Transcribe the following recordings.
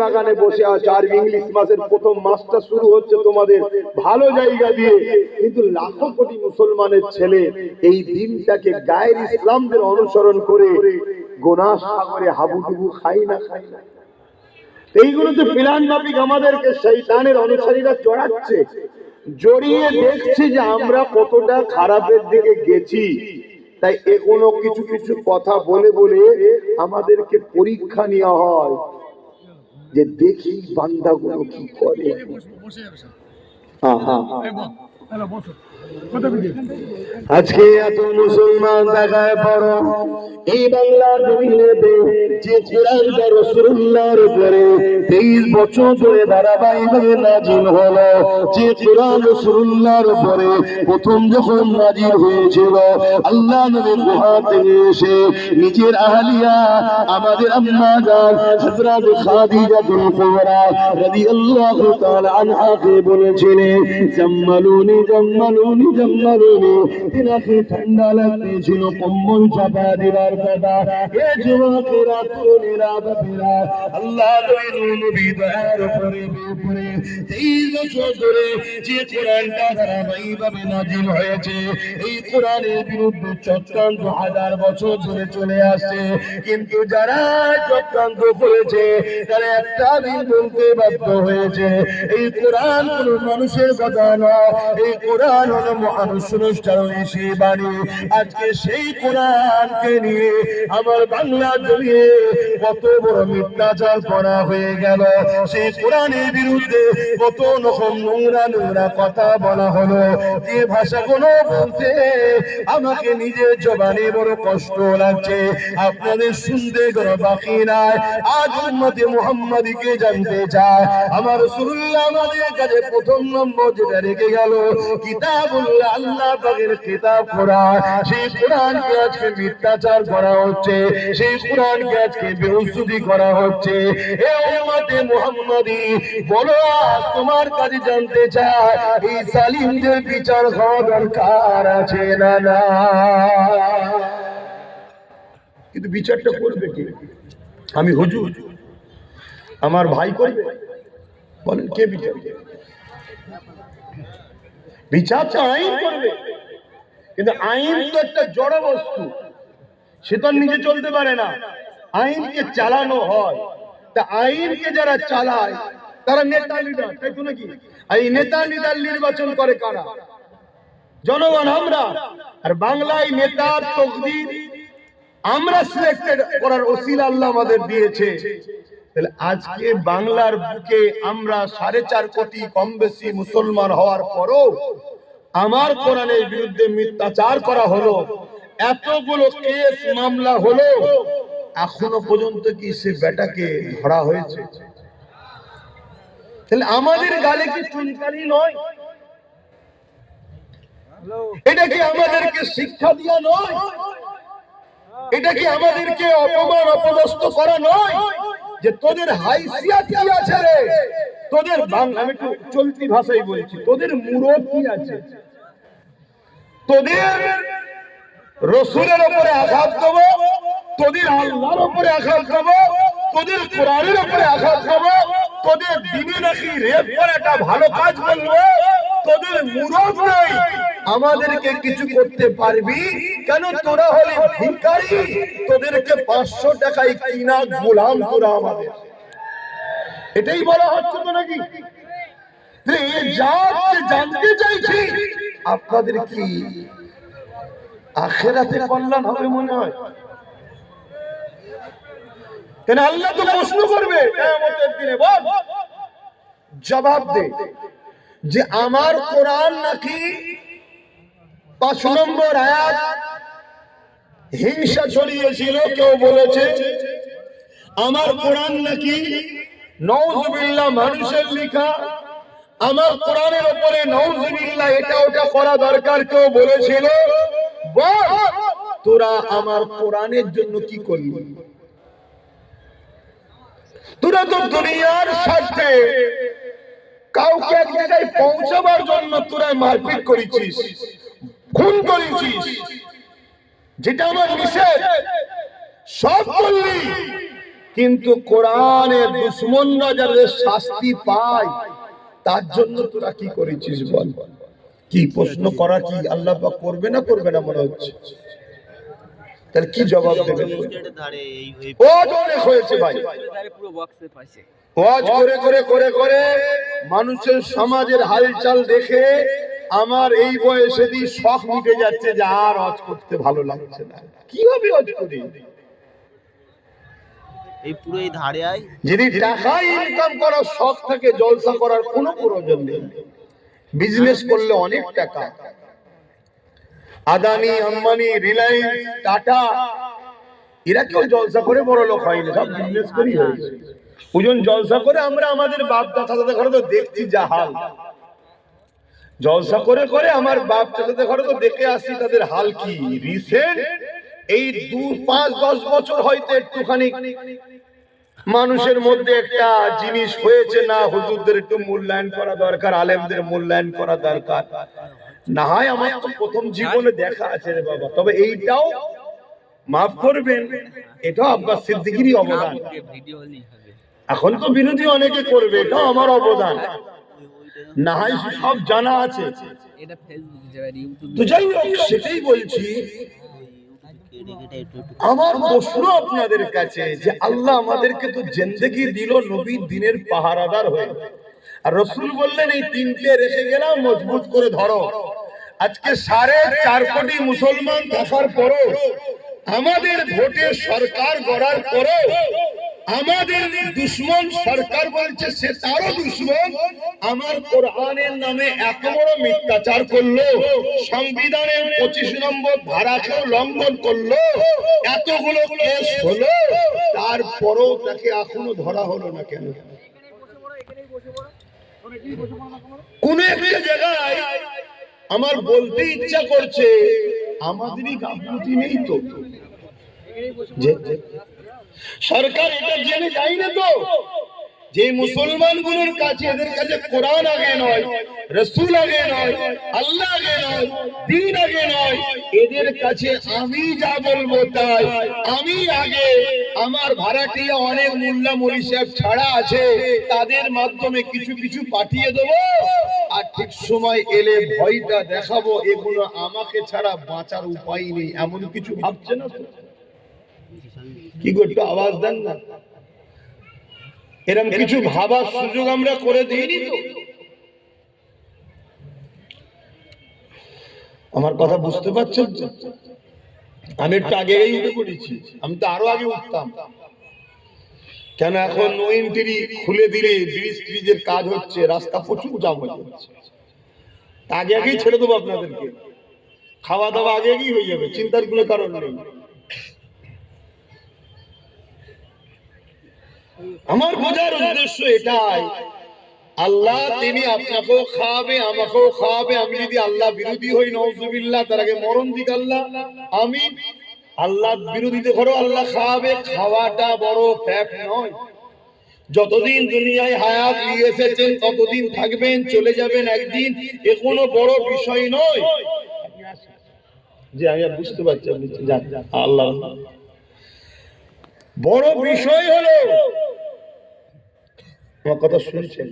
বাগানে বসে আছে, আর ইংলিশ মাসের প্রথম মাসটা শুরু হচ্ছে তোমাদের ভালো জায়গা দিয়ে, কিন্তু লাখো কোটি মুসলমানের ছেলে এই দিনটাকে গায়ের ইসলামদের অনুসরণ করে গুনাহ সাগরে হাবুডুবু খাই না। এইগুলোতে প্ল্যান মাফিক আমাদেরকে শয়তানের অনুসারীরা জড়াচ্ছে, জড়িয়ে দেখছে যে আমরা কতটা খারাপের দিকে গেছি। তাই এগুলো কিছু কিছু কথা বলে বলে আমাদেরকে পরীক্ষা নেওয়া হয় যে দেখি বান্দাগুলো কি করে। আজকে এত মুসলমান দেখায় বড় এই বাংলার জমিনেতে যে কোরআনটা রাসূলুল্লাহর উপরে 23 বছর ধরে ধারাবাহিকভাবে নাযিল হলো, যে কোরআন রাসূলুল্লাহর উপরে প্রথম যখন নাযিল হয়েছিল, আল্লাহ নবীর গুহা থেকে এসে নিজের আহলিয়া আমাদের আম্মা জান হযরত খাদিজাতুল কুবরা রাদিয়াল্লাহু তাআলা আনহাকে বলেছিলেন, জাম্মালুনি জাম্মালুনি জাম্মালুনি, তিনাকে ঠান্ডা লাগতেছিল, কম্বল চাপা দিবার কথা। এ যুবকেরা, তরুণেরা, বাপেরা, আল্লাহ নবী দয়ার উপরে 23 বছর ধরে যে কোরআনটা ধারাবাহিকভাবে নাযিল হয়েছে, এই কোরআনের বিরুদ্ধে চক্রান্ত 1000 বছর ধরে চলে আসছে। কিন্তু যারা চক্রান্ত করেছে তারা একটা দিন বলতে বাধ্য হয়েছে, এই কোরআন কোন মানুষের কথা নয়, এই কোরআন হলো মহান স্রষ্টার সেই বাণী। আজকে সেই কোরআনকে নিয়ে আমার বাংলা জমিয়ে কত বড় মিথ্যাচার করা হয়ে গেল, সেই কোরআনের বিরুদ্ধে কত রকম নোংরা নোংরা কথা বলা হলো, যে ভাষাগুলো বলতে আমাকে নিজের জবানে বড় কষ্ট লাগছে, আপনাদের শুনতে কোনো বাকি নাই। আজ উম্মতে মুহাম্মাদীকে জানতে চায়, আমার রাসূলুল্লাহ আমাদের কাছে প্রথম নম্বর যেটা রেখে গেল কিতাবুল্লাহ, আল্লাহ পাকের কিতাব কোরআন। সেই কোরআনকে আজকে মিথ্যাচার করা হচ্ছে, সেই কোরআনকে আজকে বেহুসুদি করা হচ্ছে। হে উম্মতে মুহাম্মাদী, বলো তোমার কাছে জানতে চায় এই জালিমদের বিচার হওয়া দরকার আছে না না? কিন্তু বিচারটা করবে কে? আমি হুজুর, আমার ভাই করবে? বলেন কে বিচার? বিচার তো আইন করবে, কিন্তু আইন তো একটা জড় বস্তু, সে তো নিজে চলতে পারে না, আইনকে চালানো হয়। তা আইনকে যারা চালায় তারা নেতা লিডার, তাই তো নাকি? এই নেতা লিডার নির্বাচন করে কারা? জনগণ, আমরা। আর বাংলায় নেতার তকদির আমরা সিলেক্টেড করার ওসিলা আল্লাহ আমাদের দিয়েছে। তাহলে আজকে বাংলার বুকে আমরা 4.5 কোটি কম বেশি মুসলমান হওয়ার পরও আমার কোরআনের বিরুদ্ধে মিথ্যাচার করা হলো, এতগুলো কেস মামলা হলো, এখনো পর্যন্ত কি সে বেটাকে ধরা হয়েছে? তাহলে আমাদের গালে কি চুনকালি নয়? এটা কি আমাদেরকে শিক্ষা দিয়া নয়? এটা কি আমাদেরকে অপমান অপদস্থ করা নয়? যে তোদের হাইসিয়াত কি আছে রে, তোদের বাংলা, আমি একটু চলতি ভাষায় বলছি, তোদের মুরত কি আছে? তোদের রসুলের উপরে আঘাত দেব, তোদের আল্লাহর উপরে আঘাত দেব, তোদের কোরআনের উপরে আঘাত দেব, তোদের দিনে নাকি রেপ করে একটা ভালো কাজ বলবো, তোদের মুরত নাই, আমাদেরকে কিছু করতে পারবি কেন? তোরা হলি ভিখারি, তোদেরকে 500 টাকায় কিনা গোলাম তোরা আমাদের। এটাই বলা হচ্ছে তো নাকি? জানতে চাইছি আপনাদের কি আখিরাতে কল্যাণ হবে মনে হয়? কেন আল্লাহ তো প্রশ্ন করবে কিয়ামতের দিনে, বল জবাব দে যে আমার কোরআন নাকি 5 নম্বর আয়াত হিংসা ছড়িয়েছিল, কেউ বলেছে আমার কোরআন নাকি নাউযুবিল্লাহ মানুষের লেখা, আমার কোরআনের উপরে নাউযুবিল্লাহ এটা ওটা করা দরকার, কেউ বলেছিল। বল তোরা আমার কোরআনের জন্য কি করলি? তোরা তো দুনিয়ার স্বার্থে কাউকে এক জায়গায় পৌঁছাবার জন্য তোরা মারপিট করেছিস, খুন করেছিস, যেটা আমার নিষেধ সব করলি। কিন্তু কোরআনের দুশমনরা যাদের শাস্তি পায় তার জন্য তোরা কি করেছিস বল? কি প্রশ্ন করা কি আল্লাহ পাক করবে না করবে না মনে হচ্ছে? তাহলে কি জবাব দেবেন? ওয়াজ অনেক হয়েছে ভাই, ওয়াজ করে করে করে করে মানুষের সমাজের হালচাল দেখে আমার এই বয়সে দিয়ে শখ মিটে যাচ্ছে যে আর ওয়াজ করতে ভালো লাগছে না। কিভাবে ওয়াজ করি? এই পুরো এই ধারে আয়, যদি টাকা ইনকাম করার শখ থাকে জলসা করার কোনো প্রয়োজন নেই। বিজনেস করলে অনেক টাকা, আদানি, আম্বানি, রিলায়েন্স, টাটা, এরা কেউ জলসা করে বড় লোক হয়নি, সব বিজনেস করেই হয়েছে। ওজন জলসা করে আমরা আমাদের বাপ দাদাদের ঘরে তো দেখছি যা হাল, জলসা করে করে আমার বাপ দাদাদের ঘরে তো দেখে আসি তাদের হাল কি। রিসেন্ট এই 2-5-10 বছর হয়তো একটুখানি মানুষের মধ্যে একটা জিনিস হয়েছে, না হুজুরদের একটু মূল্যায়ন করা দরকার, আলেমদের মূল্যায়ন করা দরকার। না হয় আমার তো প্রথম জীবনে দেখা আছে রে বাবা, তবে এইটাও মাফ করবেন, এটাও আব্বাস সিদ্দিকীরই অবদান। এখন তো বিরোধী অনেকে করবে, এটাও আমার অবদান, না হয় সব জানা আছে। তো যাই হোক, সেটাই বলছি। আমার প্রশ্ন আপনাদের কাছে যে আল্লাহ আমাদেরকে তো জিন্দেগি দিল নবীর দিনের পাহারাদার হয়ে, আর রাসূল বললেন এই তিনটে রেখে গেলাম মজবুত করে ধরো। আজকে 4.5 কোটি মুসলমান থাকার পরও, আমাদের ভোটে সরকার গড়ার পরও আমাদের দুশমন সরকার বলছে সে তারও দুশমন, আমার কোরআনের নামে এত বড় মিথ্যাচার করলো, সংবিধানের 25 নম্বর ধারাকেও লঙ্ঘন করলো, এতগুলো কেস হলো, তারপরও তাকে এখনো ধরা হলো না কেন? কোন একটা জায়গায় আমার বলতে ইচ্ছা করছে আমাদেরই গাফলতি নেই তো, যে সরকার এটা জেনে যায় না তো যে মুসলমানগুলোর কাছে, এদের কাছে কোরআন আগে নয়, রাসূল আগে নয়, আল্লাহ আগে নয়, দ্বীন আগে নয়, এদের কাছে আমি যা বলবো তাই, আমি আগে, আমার ভাড়াটিয়া অনেক মোল্লা মৌলভী সাহেব ছাড়া আছে, তাদের মাধ্যমে কিছু কিছু পাঠিয়ে দেবো, আর ঠিক সময় এলে ভয়টা দেখাবো, এগুলো আমাকে ছাড়া বাঁচার উপায় নেই, এমন কিছু ভাবছে না তো? কি গো, একটু আওয়াজ দেন না। এরকম কিছু ভাবার সুযোগ আমরা করে দিইনি তো? আমার কথা বুঝতে পারছেন তো? আমি একটু আগেই উঠে পড়েছি, আমি তো আরো আগে উঠতাম। কেন এখন ওএনটিরি খুলে দিলে ব্রিজের কাজ হচ্ছে, রাস্তা প্রচুর জাম হয়ে যাচ্ছে, আগে আগেই ছেড়ে দেবো আপনাদেরকে, খাওয়া দাওয়া আগে আগেই হয়ে যাবে, চিন্তার কোনো কারণ নেই। আমার বোঝার উদ্দেশ্য এটাই, আল্লাহ তিনি আপনাকেও খাওয়াবে, আমাকেও খাওয়াবে। আমি যদি আল্লাহ বিরোধী হই, নাউজুবিল্লাহ, তার আগে মরণ দিক আল্লাহ। আমি আল্লাহ বিরোধীতে করো, আল্লাহ খাওয়াবে। খাওয়াটা বড় ফ্যাক্ট নয়, যতদিন দুনিয়ায় হায়াত নিয়ে এসেছেন ততদিন থাকবেন, চলে যাবেন একদিন, এ কোনো বড় বিষয় নয়। যে আমি বুঝতে পারছি আপনি আল্লাহ, বড় বিষয় হলো, আমার কথা শুনছেন,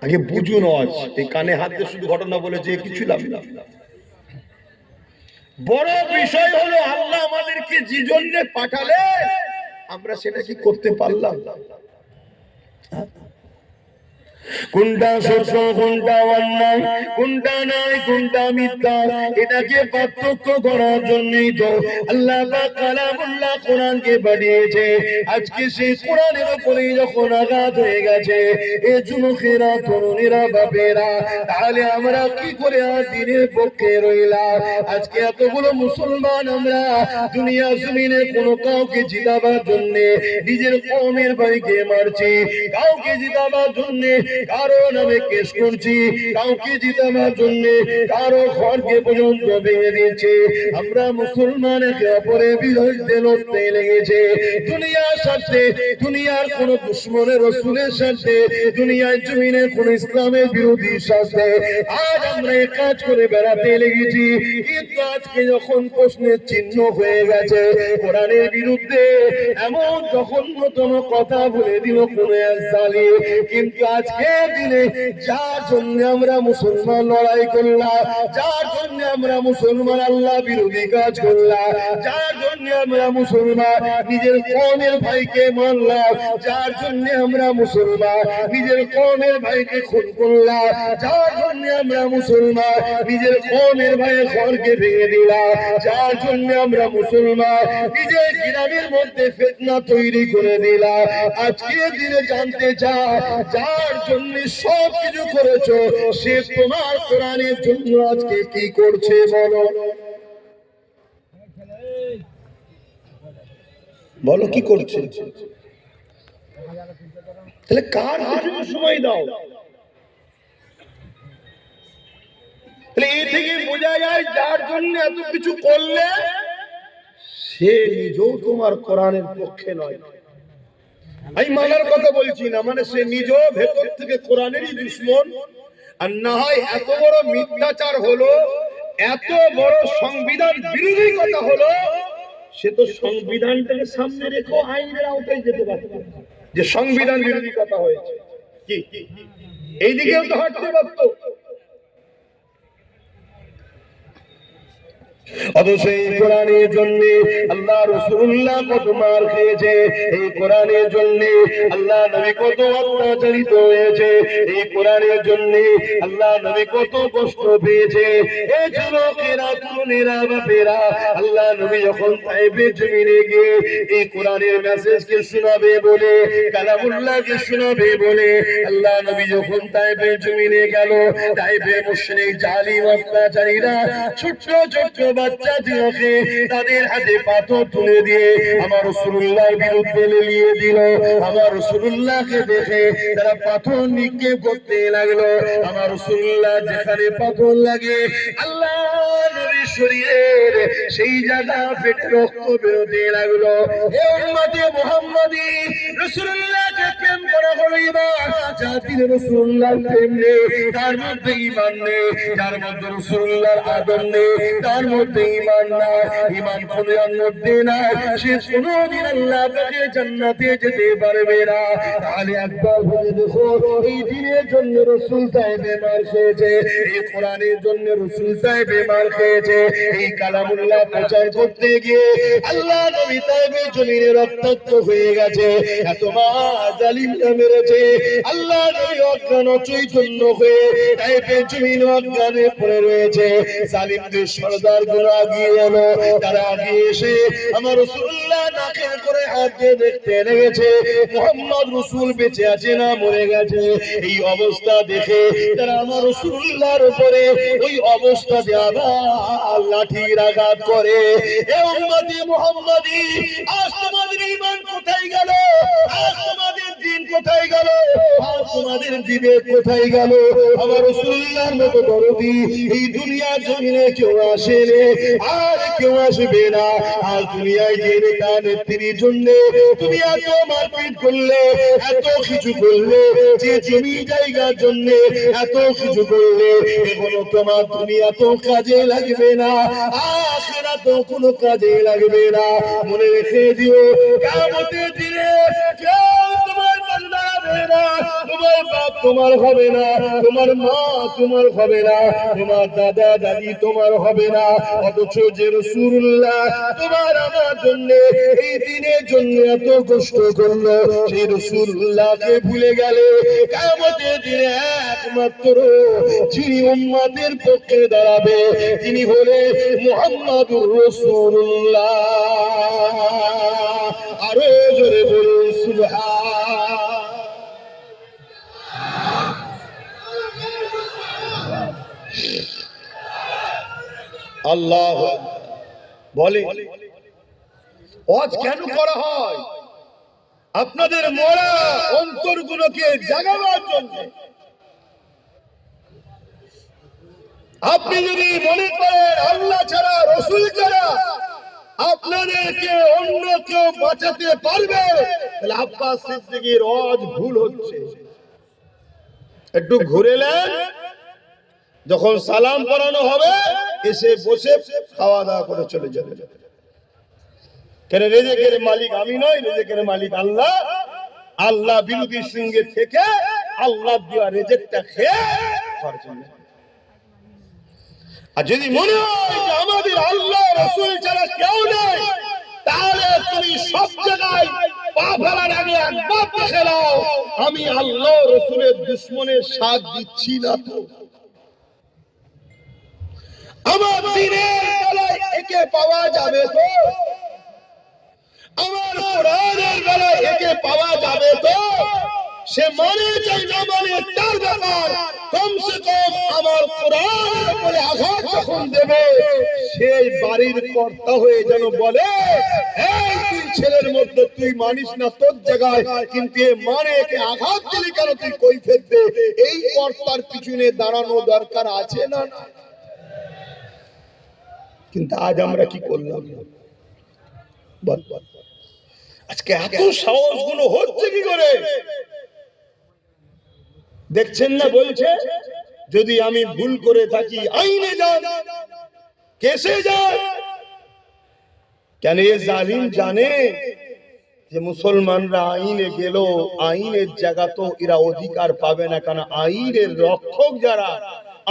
আগে বুঝুন। আজ এই কানে হাত দিয়ে শুধু ঘটনা বলেছে কিছু লাভ না। বড় বিষয় হলো আল্লাহ আমাদেরকে যে জন্য পাঠালে আমরা সেটা কি করতে পারলাম? কোনটা সত্য, কোনটা অন্যায়, কোনটা নয়, কোনটা মিথ্যা, এটাকে পার্থক্য করার জন্যই তো আল্লাহ পাক কালামুল্লাহ কোরআনকে পাঠিয়েছে। আজকে সেই কোরআনের উপরেই যখন আঘাত হয়ে গেছে, এ যুবকেরা, তরুণীরা, বাপেরা, তাহলে আমরা কি করে আর দ্বীনের পক্ষে রইলাম? আজকে এতগুলো মুসলমান আমরা দুনিয়া জমিনে কোনো কাউকে জিতাবার জন্য নিজের কওমের ভাইকে মারছি, কাউকে জিতাবার জন্য কারো নামে কেস করছি, কাউকে জিতানোর জন্য কারো ঘরকে পর্যন্ত ভেঙে দিচ্ছে। আমরা মুসলমান একে অপরের বিরুদ্ধে লড়তে লেগেছে, দুনিয়ার স্বার্থে, দুনিয়ার কোন দুশ্মনের রাসূলের স্বার্থে, দুনিয়ার জমিনে কোন ইসলামের বিরোধী স্বার্থে আজ আমরা এই কাজ করে বেড়াতে লেগেছি। কিন্তু আজকে যখন প্রশ্নের চিহ্ন হয়ে গেছে, কোরআনের বিরুদ্ধে এমন জঘন্যতম কথা বলে দিল কোন এক জালিম, কিন্তু আজকে দিনে যার জন্য আমরা মুসলমান লড়াই করলাম, যার জন্য আমরা মুসলমান আল্লাহ বিরোধী কাজ করলাম, যার জন্য আমরা মুসলমান নিজের কওমের ভাইকে মারলাম, যার জন্য আমরা মুসলমান নিজের কওমের ভাইকে খুন করলাম, যার জন্য আমরা মুসলমান নিজের কওমের ভাইয়ের ঘরকে ভেঙে দিলাম, যার জন্য আমরা মুসলমান নিজের গ্রামের মধ্যে ফিতনা তৈরি করে দিলাম, আজকে দিনে জানতে চাও যার জন্য সব কিছু করেছো সে তোমার কোরআনের জন্য আজকে কি করছে বলো? বলো কি করছে? তাহলে কার জন্য সময় দাও? তাহলে এই থেকে বোঝা যায় যার জন্য এত কিছু করলে সে নিজেও তোমার কোরআনের পক্ষে নয়। আমি মানার কথা বলছি না, মানে সে নিজেও ভেতর থেকে কোরআনেরই দুশমন। আর না হয় এত বড় মিথ্যাচার হলো, এত বড় সংবিধান বিরোধী কথা হলো, সে তো সংবিধানটাকে সামনে রেখে আইনের আওতায় যেতে পারত, যে সংবিধান বিরোধী কথা হয়েছে কি এইদিকেও তো হাঁটতে পারত। অথচ এই কোরআনের জন্য আল্লাহ রাসূলুল্লাহ কত মার খেয়েছে, এই কোরআনের জন্য আল্লাহ নবী কত অত্যাচারিত হয়েছে, এই কোরআনের জন্য আল্লাহ নবী কত কষ্ট পেয়েছে। এই যুবকেরা তরুণেরা বাপেরা, আল্লাহ নবী যখন তায়েফের জমিনে গিয়ে এই কোরআনের মেসেজকে শোনাবে বলে, কালামুল্লাহকে শোনাবে বলে আল্লাহ নবী যখন তায়েফের জমিনে গেল, তায়েফের মুশরিক জালিম অত্যাচারীরা ছোট্ট ছোট্ট বাচ্চাদেরকে তাদের হাতে পাথর তুলে দিয়ে আমার রাসূলুল্লাহর বিরুদ্ধে লেলিয়ে দিল। আমার রাসূলুল্লাহকে দেখে তারা পাথর নিক্ষেপ করতে লাগলো। আমার রাসূলুল্লাহ যেখানে পাথর লাগে আল্লাহ নবীর শরীরের সেই জায়গা ফেটে রক্ত বেরোতে লাগলো। হে উম্মতে মুহাম্মাদি, রাসূলুল্লাহকে প্রেম করা হলো ঈমান, যার দিলে রাসূলুল্লাহর প্রেম নেই তার মধ্যে ঈমান নেই, যার মধ্যে রাসূলুল্লাহর আদর নেই তার মধ্যে ঈমান নাই। ঈমান কোনটার মধ্যে নাই, সে কোনদিন আল্লাহ পাকে জান্নাতে যেতে পারবে না। তাহলে একবার বলে দেখো, এই দ্বীনের জন্য রাসূল তায়েফে মার খেয়েছে, এই কোরআনের জন্য রাসূল তায়েফে মার খেয়েছে। এই কালামুল্লাহ প্রচার করতে গিয়ে আল্লাহ নবী তায়েফের জমিনে রক্তাক্ত হয়ে গেছে, এত মার জালিমরা মেরেছে। আল্লাহ নবী অজ্ঞান অচৈতন্য হয়ে তায়েফের জমিনে অজ্ঞানে পড়ে রয়েছে। জালিমদের সরদার গুলো আগিয়ে এলো, তারা আগিয়ে এসে আমার রাসূলুল্লাহ নাকের করে হাত দিয়ে দেখতে লেগেছে মুহাম্মদ রাসূল বেঁচে আছে না মরে গেছে। এই অবস্থা দেখে তারা আমার রাসূলুল্লাহর উপরে ওই অবস্থাতে আবার লাঠির আঘাত করে। হে উম্মতে মুহাম্মাদি, আজ তোমাদের ঈমান কোথায় গেল? আজ তোমাদের দ্বীন কোথায় গেল? আজ তোমাদের বিবেক কোথায় গেল? আমার রাসূলুল্লাহর মতো দরদি এই দুনিয়ার জমিনে কেউ আসেনি, আর কেউ আসবে না। আর দুনিয়ায় যে নেতা নেত্রীর জন্য তুমি এত মারপিট করলে, এত কিছু করলে, যে জমি জায়গার জন্য এত কিছু করলে, এগুলো তোমার দুনিয়া তো কাজে লাগবে না, আখিরাত তো কোনো কাজে লাগবে না। মনে রেখে দিও, কিয়ামতের দিনে কেউ তোমার পাশে দাঁড়াবে না, তোমার বাপ তোমার হবে না, তোমার মা তোমার হবে না, তোমার দাদা দাদি তোমার হবে না। অথচ যে রাসূলুল্লাহ তোমার আমার জন্য এই দিনের জন্য এত কষ্ট করলো, সেই রাসূলুল্লাহকে ভুলে গেলে কিয়ামতের দিনে একমাত্র যিনি উম্মতের পক্ষে দাঁড়াবে তিনি হলেন মুহাম্মাদুর রাসূলুল্লাহ। আরো জোরে বলুন সুবহান। আল্লাহ বলে ওয়াজ কেন করা হয়? আপনাদের মরা অন্তরগুলোকে জাগাবার জন্য। আপনি যদি মনে করেন আল্লাহ ছাড়া রসুল ছাড়া আপনাদেরকে অন্য কেউ বাঁচাতে পারবে, তাহলে আব্বাস সিদ্দিকীর রজ ভুল হচ্ছে। একটু ঘুরে নেন, যখন সালাম পড়ানো হবে এসে বসে খাওয়া দাওয়া করে চলে যাবে। কেন রেজেকের মালিক আমি নই, রেজেকের মালিক আল্লাহ। আল্লাহ বিরোধীর সঙ্গে থেকে আল্লাহ দেওয়া রেজেকটা খেয়ে। আর যদি মনে হয় যে আমাদের আল্লাহ রাসূল ছাড়া কেউ নেই, তাহলে তুমি সব জায়গায় পা ফেলার আগে একবার দেখে নাও আমি আল্লাহ রাসূলের দুশমনের সাথ দিচ্ছি না তো। আমার দিনের বেলায় একে পাওয়া যাবে তো, আমার কোরআনের বেলায় একে পাওয়া যাবে তো। সে মানে চাই না মানে তার ব্যাপার, কমসে কম আমার কোরআনের উপরে আঘাত যখন দেবে সেই বাড়ির কর্তা হয়ে যেন বলে, এই তুই ছেলের মধ্যে তুই মানিস না তোর জায়গায়, কিন্তু এ মানে একে আঘাত দিলি কেন, তুই কৈফিয়ত দে। এই কর্তার পিছনে দাঁড়ানো দরকার আছে না? কিন্তু আজ আমরা কি করলাম? আজকে এত সাহস গুলো হচ্ছে কি করে? দেখছেন না, বলছে যদি আমি ভুল করে থাকি আইনে যান, কেসে যান। কেন এ জালিম জানে যে মুসলমানরা আইনে গেল, আইনের জায়গা তো এরা অধিকার পাবে না, কারণ আইনের রক্ষক যারা,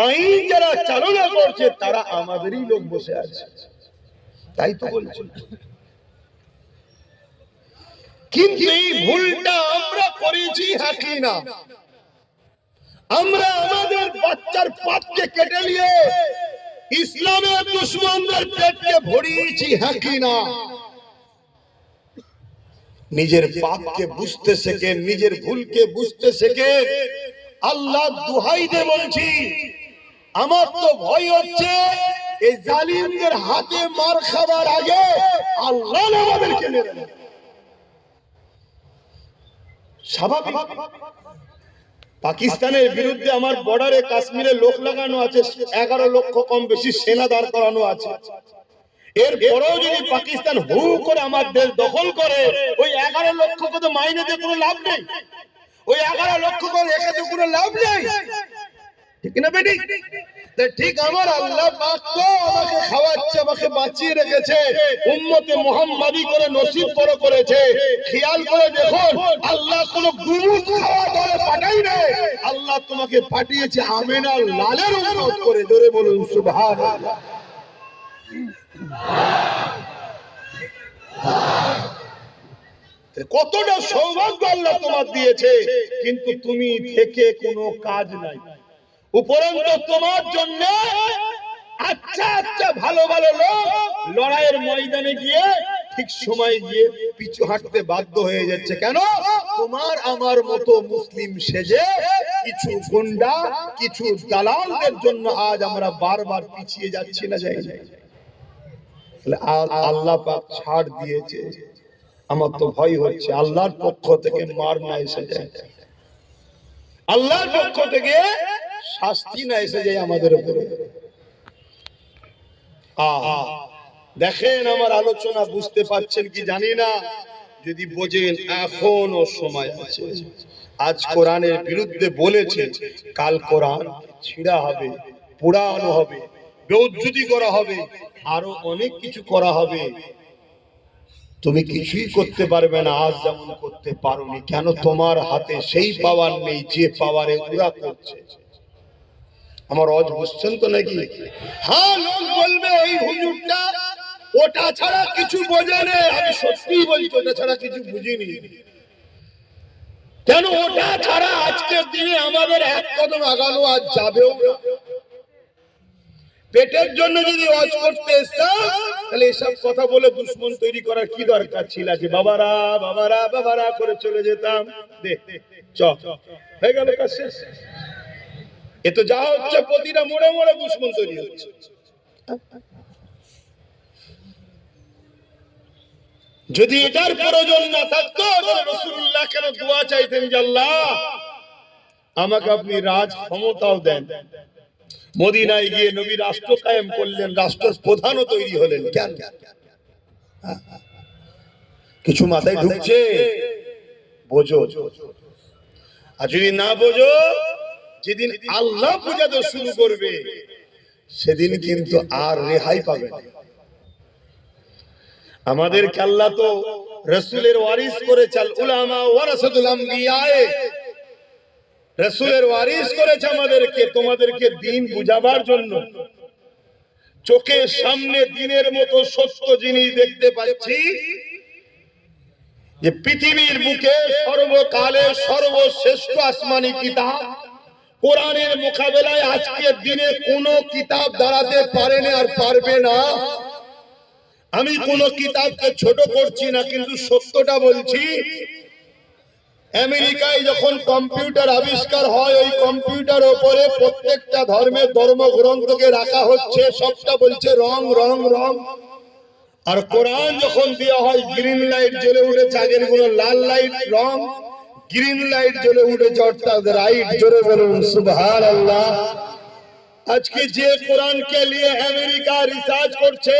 আইন যারা চালনা করছে তারা আমাদেরই লোক বসে আছে। তাই তো বলছি। কিন্তু এই ভুলটা আমরা করেছি হাকি না। আমরা আমাদের বাচ্চার পাতকে কেটে নিয়ে ইসলামের দুশমনদের পেটকে ভরিয়েছি হাকি না। নিজের পাপকে বুঝতে শেখেন, নিজের ভুলকে বুঝতে শেখেন। আল্লাহ দুহাই দিয়ে বলছি, আমার তো ভয় হচ্ছে এই জালিমদের হাতে মার খাবার আগে আল্লাহ আমাদেরকে মেরে দেবে। স্বাভাবিক। পাকিস্তানের বিরুদ্ধে আমার বর্ডারে কাশ্মীরে লোক লাগানো আছে, 11 লক্ষ কম বেশি সেনা দাঁড় করানো আছে। এরপরেও যদি পাকিস্তান হু করে আমার দেশ দখল করে, ওই 11 লক্ষ তো মাইনে দিয়ে কোনো লাভ নেই, ওই 11 লক্ষ করে এখানে কোনো লাভ নেই, ঠিক না বেটি? ঠিক আমার আল্লাহ পাক তো আমাকে খাওয়াচ্ছে, আমাকে বাঁচিয়ে রেখেছে, উম্মতে মুহাম্মাদি করে নসিব করেছে। খেয়াল করে দেখুন, আল্লাহ কোনো গুরুত খাওয়া দলে পাঠাই নাই, আল্লাহ তোমাকে পাঠিয়েছে আমেনার লালের উম্মত করে। জোরে বলুন সুবহানাল্লাহ। কতটা সৌভাগ্য আল্লাহ তোমার দিয়েছে, কিন্তু তুমি থেকে কোনো কাজ নাই। উপরন্ত তোমার জন্য আচ্ছা আচ্ছা ভালো ভালো লোক লড়াইয়ের ময়দানে গিয়ে ঠিক সময় গিয়ে পিছু হাঁটতে বাধ্য হয়ে যাচ্ছে। কেন? তোমার আমার মতো মুসলিম সেজে কিছু গুন্ডা, কিছু দালালদের জন্য আজ আমরা বারবার পিছিয়ে যাচ্ছি না, যাই না। আল্লাহ পাক ছাড় দিয়েছে। আমার তো ভয় হচ্ছে আল্লাহর পক্ষ থেকে মার না এসে যায়, আল্লাহর পক্ষ থেকে শাস্তি না এসে যায় আমাদের উপরে। দেখেন আমার আলোচনা বুঝতে পারছেন কি জানি না, যদি বোঝেন এখনো সময় আছে। আজ কোরআনের বিরুদ্ধে বলেছে, কাল কোরআন ছিঁড়া হবে, পোড়ানো হবে, বেইজ্জতি করা হবে, আরো অনেক কিছু করা হবে। তুমি কিছুই করতে পারবে না আজ যেমন করতে পারোনি। কেন? তোমার হাতে সেই পাওয়ার নেই যে পাওয়ারে ওরা করছে। আমার আজ বুঝছেন তো নাকি? হ্যাঁ, লোক বলবে এই হুজুরটা ওটা ছাড়া কিছু বোঝে না। আমি সত্যি বলছি, ওটা ছাড়া কিছু বুঝিনি। কেন? ওটা ছাড়া আজকের দিনে আমাদের এক কদম আগানো আজ যাবেও না। পেটের জন্য যদি ওয়াজ করতে এসতাম, তাহলে এসব কথা বলে দুশ্মন তৈরি করার কি দরকার ছিল? যে বাবারা বাবারা বাবারা করে চলে যেতাম। দেখ হয়ে গেল কাজ শেষ। এ তো যা হচ্ছে প্রতিটা মোড়ে মোড়ে দুশ্মন তৈরি হচ্ছে। যদি এটার প্রয়োজন না থাকতো, তাহলে রাসূলুল্লাহ কেন দোয়া চাইতেন যে আল্লাহ আমাকে আপনি রাজ ক্ষমতাও দেন, মদিনায় গিয়ে নবী রাষ্ট্র কায়েম করলেন, রাষ্ট্র প্রধানও তৈরি হলেন। কেন? কিছু মাথায় ঢুকছে? বোঝো। আর যদি না বোঝো, যেদিন আল্লাহ পূজাতে শুরু করবে সেদিন কিন্তু আর রেহাই পাবে না। আমাদেরকে আল্লাহ তো রাসূলের ওয়ারিস করেছে, আল উলামা ওয়ারাসাতুল আমবিয়া, রাসূলের ওয়ারিস করেছে আমাদেরকে, তোমাদেরকে দ্বীন বুঝাবার জন্য। চোখের সামনে দ্বীনের মতো সত্য জিনিস দেখতে পাচ্ছি যে পৃথিবীর বুকে সর্বকালের সর্বশ্রেষ্ঠ আসমানি কিতাব কোরআনের মোকাবেলায় আজকের দিনে কোনো কিতাব দাঁড়াতে পারেনি আর পারবে না। আমি কোনো কিতাবকে ছোট করছি না, কিন্তু সত্যটা বলছি। আমেরিকায় যখন কম্পিউটার আবিষ্কার হয়, ওই কম্পিউটার উপরে প্রত্যেকটা ধর্মের ধর্মগ্রন্থকে রাখা হচ্ছে, সবটা বলছে রং রং রং। আর কোরআন যখন দেওয়া হয়, গ্রিন লাইট জ্বলে উঠেছে, আগের গুলো লাল লাইট রং, গ্রিন লাইট জ্বলে উঠেছে, অর্থাৎ রাইট। জোরে বলুন সুবহানাল্লাহ। আজকে যে কোরআনকে নিয়ে আমেরিকা রিসার্চ করছে,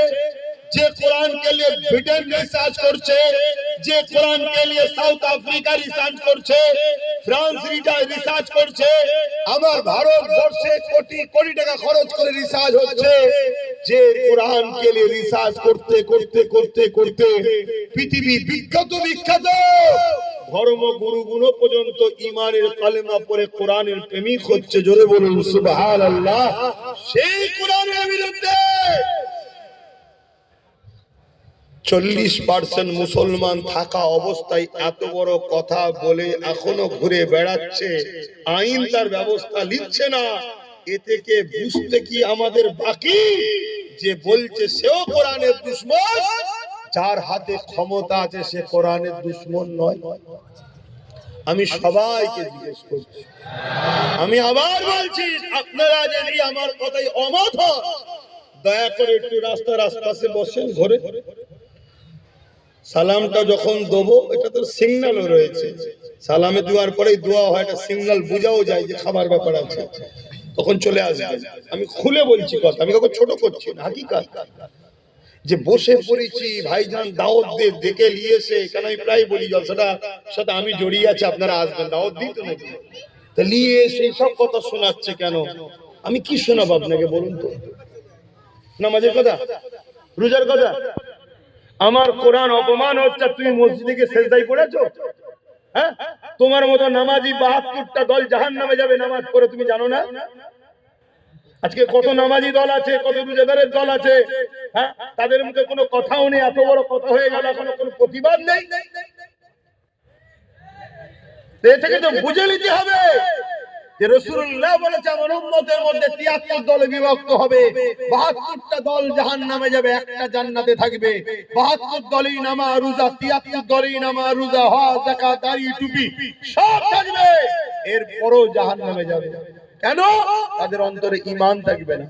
যে কোরআনকে নিয়ে ব্রিটেন রিসার্চ করছে, যে কোরআনকে নিয়ে সাউথ আফ্রিকা রিসার্চ করছে, ফ্রান্স রিসার্চ করছে, আমার ভারতবর্ষে কোটি কোটি টাকা খরচ করে রিসার্চ হচ্ছে। যে কোরআনকে নিয়ে রিসার্চ করতে করতে করতে করতে পৃথিবী বিখ্যাত ধর্মগুরুগুলো পর্যন্ত ইমানের কালেমা পড়ে কোরআনের প্রেমিক হচ্ছে। জোরে বলুন সুবহানাল্লাহ। সেই কোরআনের বিরুদ্ধে 40% মুসলমান থাকা অবস্থায় এত বড় কথা বলে এখনো ঘুরে বেড়াচ্ছে, আইন তার ব্যবস্থা নিচ্ছে না। এ থেকে বুঝতে কি আমাদের বাকি, যে বলছে সেও কোরআনের দুশমন, যার হাতে ক্ষমতা আছে সে কোরআনের দুশমন নয়? আমি সবাইকে জিজ্ঞেস করছি, আমি আবার বলছি, আপনারা যদি আমার কথাই অমত হন, দয়া করে একটু রাস্তার আশপাশে বসেন, ঘরে সালামটা যখন দেবো, এটা তো সিগন্যালও রয়েছে, সালামে দেওয়ার পরেই দোয়া হয়, এটা সিগন্যাল বোঝাও যায় যে খাবার ব্যাপার আছে, তখন চলে আসবেন। আমি খুলে বলছি কথা, আমি কাউকে ছোট করছি না, হাকিকাত। যে বসে পড়েছি ভাইজান দাওয়াত দেখে নিয়েছে, কেন আমি প্রায় বলি জলসাটা সাথে আমি জড়িয়ে আছি, আপনারা আসবেন, দাওয়াত দিই তো নাকি, তা নিয়ে এসে সব কথা শোনাচ্ছে কেন? আমি কি শোনাবো আপনাকে বলুন তো? নামাজের কথা, রোজার কথা? আমার কোরআন অপমান হচ্ছে, তুমি মসজিদে গিয়ে সেজদাই করেছো? হ্যাঁ, তোমার মতো নামাজি 72টা দল জাহান্নামে যাবে নামাজ পড়ে, তুমি জানো না? আজকে কত নামাজি দল আছে, কত রোজাদারের দল আছে, হ্যাঁ, তাদের মুখে কোনো কথাও নেই, এত বড় কথা হয়ে গেল, এখনো কোনো প্রতিবাদ নেই। এ থেকে তো বুঝে নিতে হবে যে রাসূলুল্লাহ বলেছে আমার উম্মতের মধ্যে 73 দলে বিভক্ত হবে, 72টা দল জাহান্নামে যাবে, একটা জান্নাতে থাকবে। 72 দলই নামাজ রোজা, 73 দলই নামাজ রোজা, হজ যাকাত দাড়ি টুপি সব থাকবে, এরপরও জাহান্নামে যাবে। কেন? তাদের অন্তরে ঈমান থাকবে না।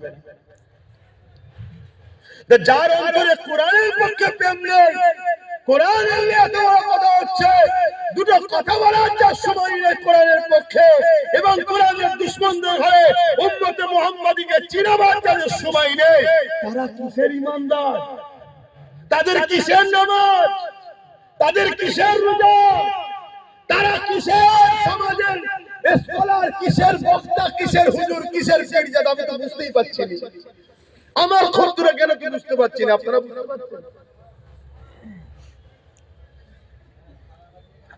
যার অন্তরে কোরআনের পক্ষে প্রেম নেই, কোরআনের নিয়ে এত বড় কথা হচ্ছে, দুটো কথা বলার যার সময় নেই কোরআনের পক্ষে এবং কোরআনের দুশমনদের ঘরে উম্মতে মুহাম্মাদীকে চিনাবার যাদের সময় নেই, তারা কিসের ঈমানদার? তাদের কিসের নামাজ? তাদের কিসের রোজা? তারা কিসের সমাজের স্কলার, কিসের বক্তা, কিসের হুজুর, কিসের পীরজাদা? আমি তো বুঝতেই পারছি না। আমার ক্ষুদ্র কেন কি বুঝতে পারছি না, আপনারা বুঝতে পারছেন?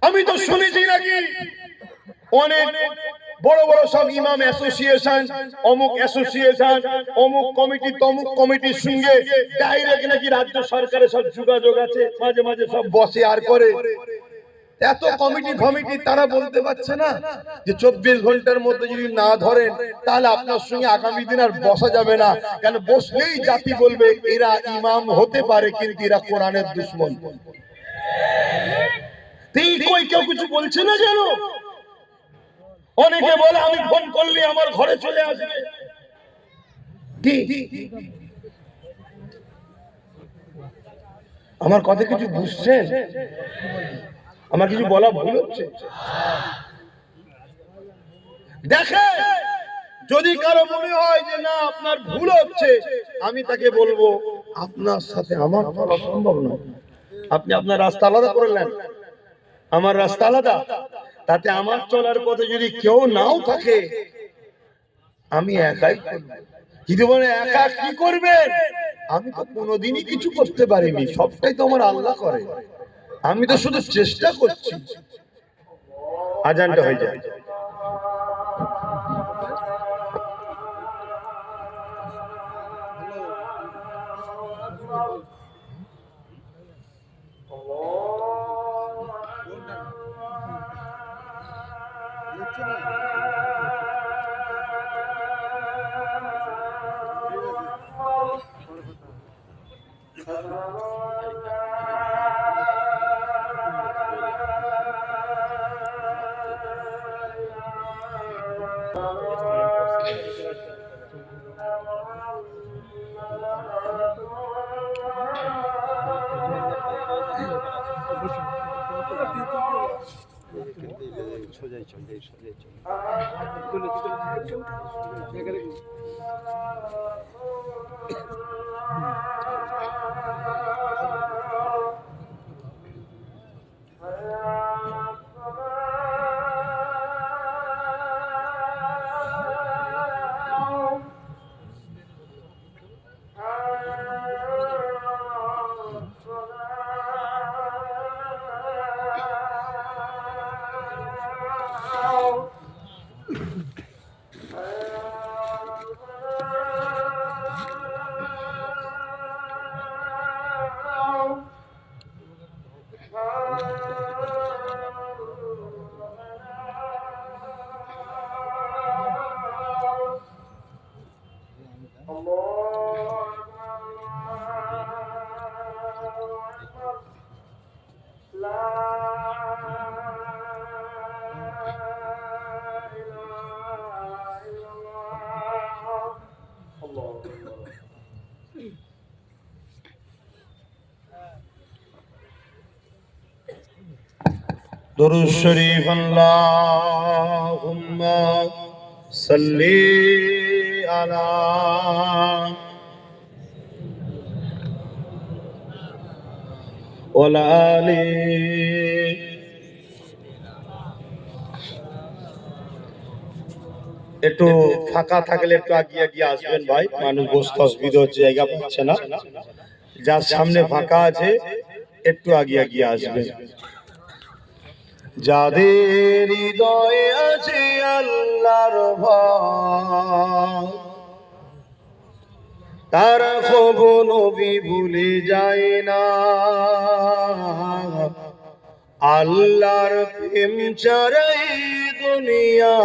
আমি তো শুনেছি নাকি অনেক বড় বড় সব ইমাম অ্যাসোসিয়েশন, অমুক অ্যাসোসিয়েশন, অমুক কমিটি, তমুক কমিটির সঙ্গে ডাইরেক্ট নাকি রাজ্য সরকারের সব যোগাযোগ আছে, মাঝে মাঝে সব বসে আর করে। এত কমিটি তারা বলতে পারছে না যে 24 ঘন্টার মধ্যে যদি না ধরেন তাহলে আপনার সঙ্গে আগামী দিন আর বসা যাবে না, কেন বসলেই জাতি বলবে এরা ইমাম হতে পারে কিন্তু এরা কোরআনের দুশমন। কেউ কিছু বলছে না কেন? অনেকে বলে আমি ফোন করলে আমার ঘরে চলে আসবে। আমার কথা কিছু বুঝছেন? আমার কিছু বলা ভুল হচ্ছে? দেখে যদি কারো মনে হয় যে না আপনার ভুল হচ্ছে, আমি তাকে বলবো আপনার সাথে আমার চলা সম্ভব নয়। আপনি আপনার রাস্তা আলাদা করে নেন, আমার রাস্তা আলাদা, তাতে আমার চলার পথে যদি কেউ নাও থাকে আমি একাই করব। যদি বলে একা কি করবেন, আমি তো কোনোদিনই কিছু করতে পারিনি, সবটাই তো আমার আল্লাহ করে, আমি তো শুধু চেষ্টা করছি। আজানটা হয়ে যায়। दुरूद शरीफ अल्लाहुम्मा सल्ली अला ওয়ালা আলি। একটু ফাঁকা থাকলে একটু আগিয়ে গিয়ে আসবেন ভাই, মানুষ বসতে অসুবিধা হচ্ছে, জায়গা পাচ্ছে না। যার সামনে ফাঁকা আছে একটু আগিয়ে গিয়ে আসবেন। যাদের হৃদয়ে আছে আল্লাহর ভয়, তারা কবু নবী ভুলে যায় না। আল্লাহর প্রেম ছাড়াই দুনিয়া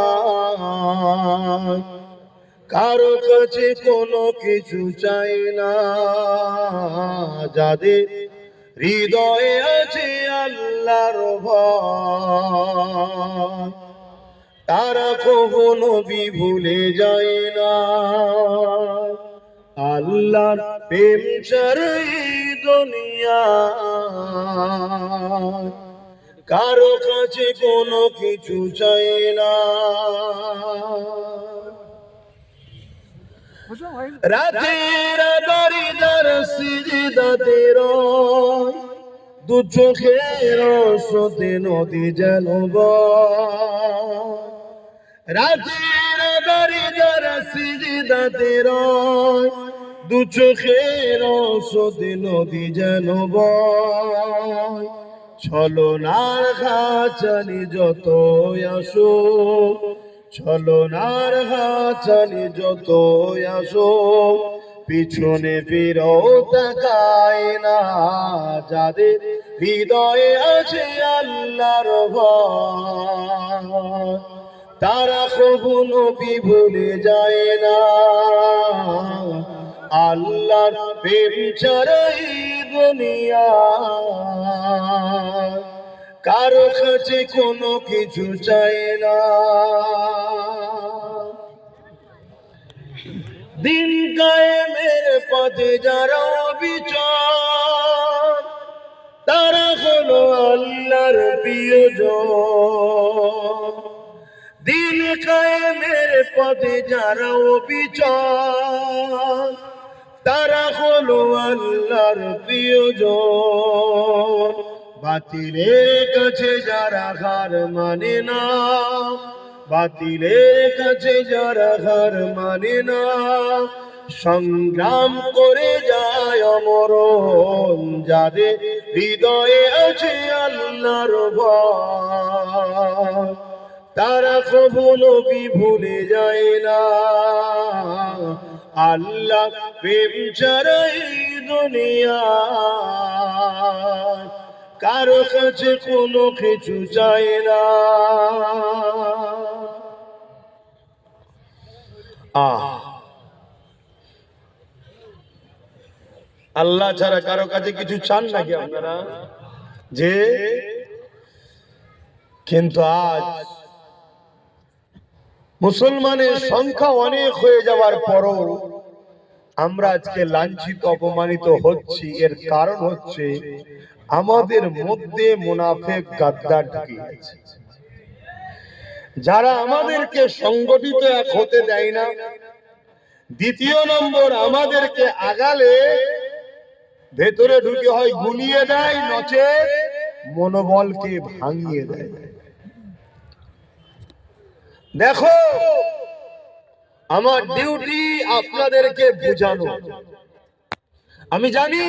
কারো কাছে কোনো কিছু চাই না। যাদের হৃদয়ে আছে আল্লাহর ভয়, তারা কবু নবী ভুলে যায় না। আল্লাহর প্রেম ছাড়াই দুনিয়া কারো কাছে কোনো কিছু চাই না। রাতের আধার সিজদাতে রয়, দু চোখের স্রোতে নদী যেন বয়। রাতের আধার সিজদাতে রয়, দু চোখের স্রোতে নদী যেন বয়। ছলনার খাঁচানি যতই আসো, ছলনার খাঁচানি যতই আসো, পিছনে ফিরেও তাকায় না। যাদের হৃদয়ে আছে আল্লাহর ভয়, তারা কবু নবী ভুলে যায় না। আল্লাহর প্রেম ছাড়াই দুনিয়া কারো কাছে কোনো কিছু চাই না। দিন কায়েমের পথে যারা বিচর, তারা হলো আল্লাহর প্রিয়জন। দিন কায়েমের পথে যারা অবিচল, তারা হলো আল্লাহর প্রিয়জন। বাতিলের কাছে যারা হার মানে না, বাতিলের কাছে যারা হার মানে না, সংগ্রাম করে যায় অমরণ, যাদের হৃদয়ে আছে আল্লাহর ভয়, তারা কখনো কি ভুলে যায় না আল্লাহ প্রেম ছাড়াই দুনিয়া, কারো কাছে কোনো কিছু চায় না। আল্লাহ ছাড়া কারো কাছে কিছু চান নাকি আপনারা? যে কিন্তু আজ মুসলমানের সংখ্যা অনেক হয়ে যাওয়ার পরও আমরা আজকে লাঞ্ছিত অপমানিত হচ্ছি। এর কারণ হচ্ছে আমাদের মধ্যে মুনাফিক গাদ্দার ঢুকে গেছে, যারা আমাদেরকে সংগঠিত এক হতে দেয় না। দ্বিতীয় নম্বর, আমাদেরকে আগালে ভেতরে ঢুকে হয় গুলিয়ে দেয়, নচে মনোবলকে ভাঙিয়ে দেয়। দেখো, আমার ডিউটি আপনাদেরকে বোঝানো। আমি জানি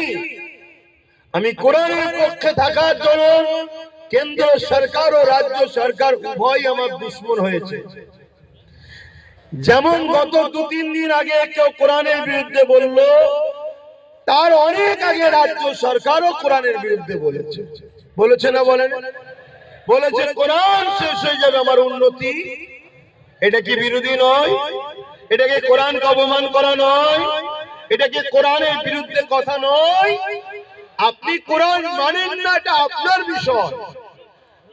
আমি কোরআনের পক্ষে থাকার জন্য কেন্দ্র সরকার ও রাজ্য সরকার উভয় আমার দুশমন হয়েছে। যেমন গত 2-3 দিন আগে কেউ কোরআনের বিরুদ্ধে বলল, তার অনেক আগে রাজ্য সরকারও কোরআনের বিরুদ্ধে বলেছে। বলেছে না বলেন? বলেছে কোরআন শেষ হয়ে যাবে আমার উন্নতি। এটা কি বিরোধী নয়? এটা কি কোরআনকে অপমান করা নয়? এটা কি কোরআনের বিরুদ্ধে কথা নয়? আপনি কোরআন মানেন না, এটা আপনার বিষয়।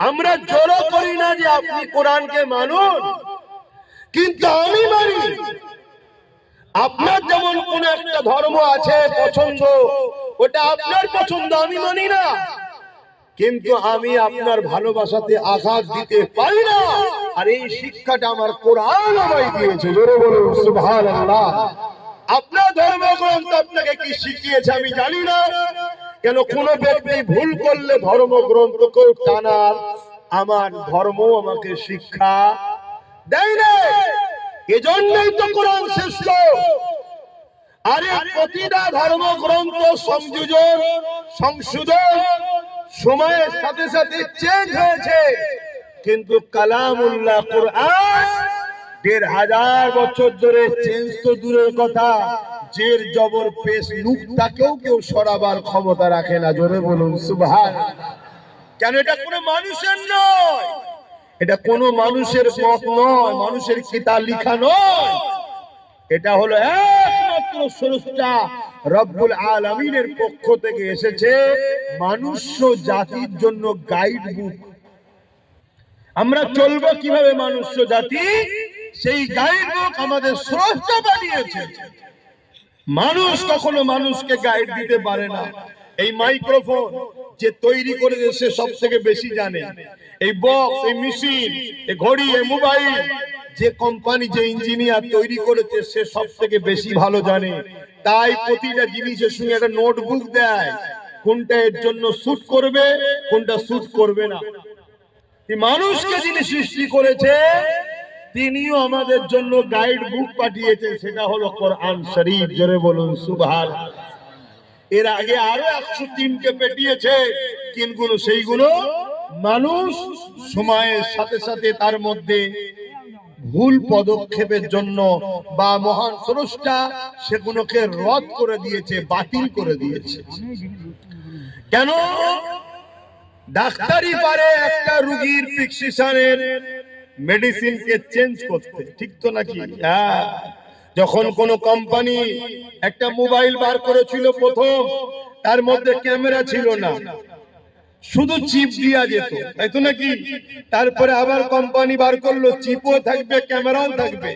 আমরা জোরও করি না যে আপনি কোরআনকে মানুন, কিন্তু আমি মানি। আপনার যেমন কোন একটা ধর্ম আছে পছন্দ, ওটা আপনার পছন্দ, আমি মানি না। কিন্তু আমি আপনার ভালোবাসাতে আঘাত দিতে পারি না, আর এই শিক্ষাটা আমার কোরআন আমায় দিয়েছে। জোরে বলুন সুবহানাল্লাহ। আপনার ধর্মগ্রন্থ আপনাকে কি শিখিয়েছে আমি জানি না। কেন কোন ব্যক্তি ভুল করলে ধর্মগ্রন্থকেও টানার আমার ধর্ম আমাকে শিক্ষা দেয় না। এজন্যই তো কোরআন শ্রেষ্ঠ। আরে প্রতিটা ধর্মগ্রন্থ সংযোজন সংশোধন সময়ের সাথে সাথে চেঞ্জ হয়েছে, কিন্তু কালামুল্লাহ কোরআন ১৫০০ বছর ধরে চেঞ্জ তো দূরের কথা, জের জবর পেশ নুকতাকেও কেউ সরাবার ক্ষমতা রাখে না। জোরে বলুন সুবহানাল্লাহ। কেন? এটা কোনো মানুষের নয়, এটা কোনো মানুষের মত নয়, মানুষের কিতাব লেখা নয়। এটা হলো একমাত্র স্রষ্টা রব্বুল আলামিনের পক্ষ থেকে এসেছে মানুষ জাতির জন্য গাইড বুক। আমরা চলবো কিভাবে মানুষ জাতি, সেই গাইড বুক আমাদের স্রষ্টা বানিয়েছে। মানুষ কখনো মানুষকে গাইড দিতে পারে না। এই মাইক্রোফোন যে তৈরি করেছে সে সব থেকে বেশি জানে। এই বক্স, এই মেশিন, এই ঘড়ি, এই মোবাইল, যে কোম্পানি, যে ইঞ্জিনিয়ার তৈরি করেছে সে সব থেকে বেশি ভালো জানে। তাই প্রতিটা জিনিসের সঙ্গে একটা নোটবুক দেয়, কোনটা এর জন্য শুট করবে, কোনটা শুট করবে না। মানুষকে যিনি সৃষ্টি করেছে তিনিও আমাদের জন্য গাইড বুক পাঠিয়েছেন, সেটা হলো কোরআন শরীফ। জোরে বলুন সুবহানাল্লাহ। এর আগে আরো 103কে পেটিয়েছে, কিন্তু সেইগুলো মানুষ সময়ের সাথে সাথে তার মধ্যে ভুল পদক্ষেপের জন্য বা মহান স্রষ্টা সেগুলোকে রদ করে দিয়েছে, বাতিল করে দিয়েছে। কেন? ডাক্তারই পারে একটা রোগীর প্রেসক্রিপশনের মেডিসিনকে চেঞ্জ করতে, ঠিক তো নাকি? হ্যাঁ। যখন কোন কোম্পানি একটা মোবাইল বার করেছিল প্রথম, তার মধ্যে ক্যামেরা ছিল না, শুধু চিপ দিয়া যেত, তাই তো নাকি? তারপরে আবার কোম্পানি বার করলো, চিপও থাকবে ক্যামেরাও থাকবে।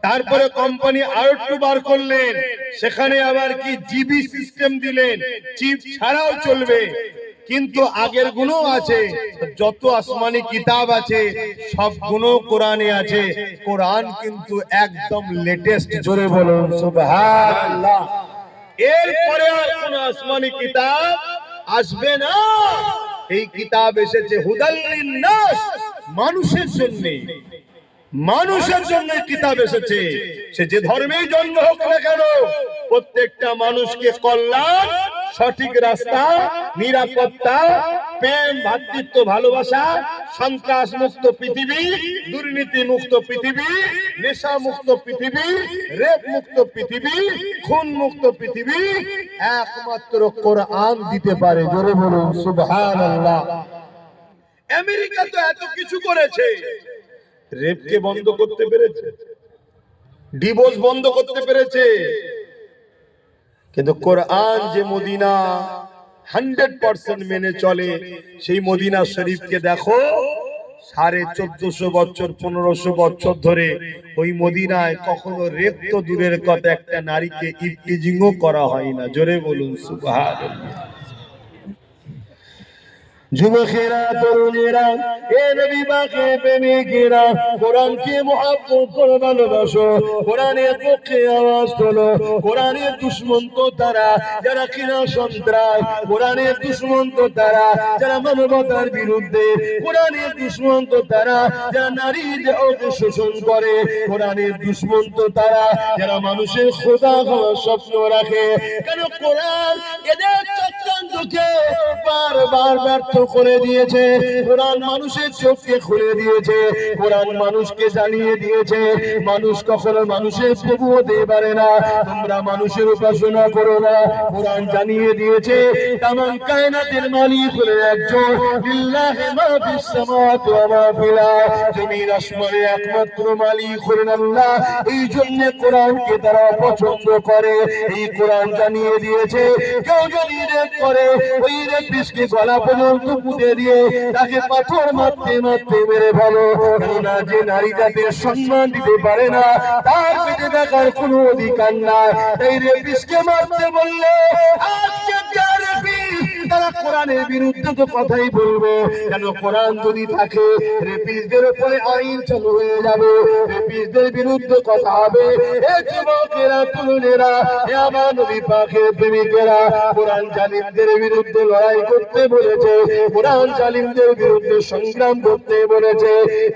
তারপরে কোম্পানি আরো একটু বার করলেন, সেখানে আবার কি জিবি সিস্টেম দিলেন, চিপ ছাড়াও চলবে। কিন্তু আগের গুণও আছে। যত আসমানি কিতাব আছে সব গুণও কোরআনে আছে। কোরআন কিন্তু একদম লেটেস্ট। জোরে বলুন সুবহানাল্লাহ। এরপরে আর কোন আসমানি কিতাব আসবে না। এই কিতাব এসেছে হুদাল লিন্নাস, মানুষের জন্য। মানুষের জন্য কিতাব এসেছে। সে যে ধর্মেই জন্ম হোক না কেন, প্রত্যেকটা মানুষকে কল্যাণ, সঠিক রাস্তা, নিরাপত্তা, প্রেম, ভ্রাতৃত্ব, ভালোবাসা, সন্ত্রাস মুক্ত পৃথিবী, দুর্নীতি মুক্ত পৃথিবী, নেশা মুক্ত পৃথিবী, রেপ মুক্ত পৃথিবী, খুন মুক্ত পৃথিবী একমাত্র কোরআন দিতে পারে। জোরে বলুন সুবহানাল্লাহ। আমেরিকা তো এত কিছু করেছে, রেপকে বন্ধ করতে পেরেছে, ডিভোর্স বন্ধ করতে পেরেছে, কিন্তু কোরআন যে মদিনা 100% মেনে চলে, সেই মদিনা শরীফকে দেখো 1450 বছর 1500 বছর ধরে ওই মদিনায় কখনো রেপ তো দূরের কথা, একটা নারীকে ইফটিজিংও করা হয় না। জোরে বলুন সুবহানাল্লাহ। যুবকেরা, তরুণেরা, এ নবী পাকের প্রেমিকেরা, কোরআনকে মহব্বত করে ভালোবাসো। কোরআনের পক্ষে আওয়াজ তোলো। কোরআনের দুশমন তো তারা যারা কিনা সন্ত্রাস, কোরআনের দুশমন তো তারা যারা মানবতার বিরুদ্ধে, কোরআনের দুশমন তো তারা যারা নারীদের শোষণ করে, কোরআনের দুশমন তো তারা যারা মানুষের খোদা হওয়ার স্বপ্ন রাখে। কেন কোরআন এদের চক্রান্তকে বারবার ব্যর্থ করে দিয়েছে। কোরআন মানুষের চোখকে খুলে দিয়েছে। কোরআন মানুষকে জানিয়ে দিয়েছে মানুষ কখনো মানুষের প্রভু হতে পারে না। তোমরা মানুষের উপাসনা করো না। কোরআন জানিয়ে দিয়েছে তামাম কায়নাতের মালিক হলেন একজন, লিল্লাহি মা ফিস সামাওয়াতি ওয়া মা ফিল আরদ। জমিন আসমানের একমাত্র মালিক হলেন আল্লাহ। এই জন্য কোরআনকে তারা পছন্দ করে। এই কোরআন জানিয়ে দিয়েছে কেউ যদি রেপ করে, ওই রেপিস্টকে গলা পর্যন্ত পুঁতে দিয়ে তাকে পাথর মারতে মারতে মেরে ফেলো। কেননা যে নারী জাতির সম্মান দিতে পারে না, তার পেটে থাকার কোনো অধিকার নাই। এই রেপিস্টকে মারতে বললে আজকে তারা কোরআনের বিরুদ্ধে তো কথাই বলবে। কেন কোরআন যদি থাকে, রেপিস্টদের উপরে আইন চালু হয়ে যাবে, রেপিস্টদের বিরুদ্ধে কথা হবে। এ যুবকেরা, তরুণেরা, এ আমার নবী পাকের প্রেমিকেরা, কোরআন জালিমদের বিরুদ্ধে লড়াই করতে বলেছে। কোরআন জালিমদের বিরুদ্ধে সংগ্রাম করতে বলেছে।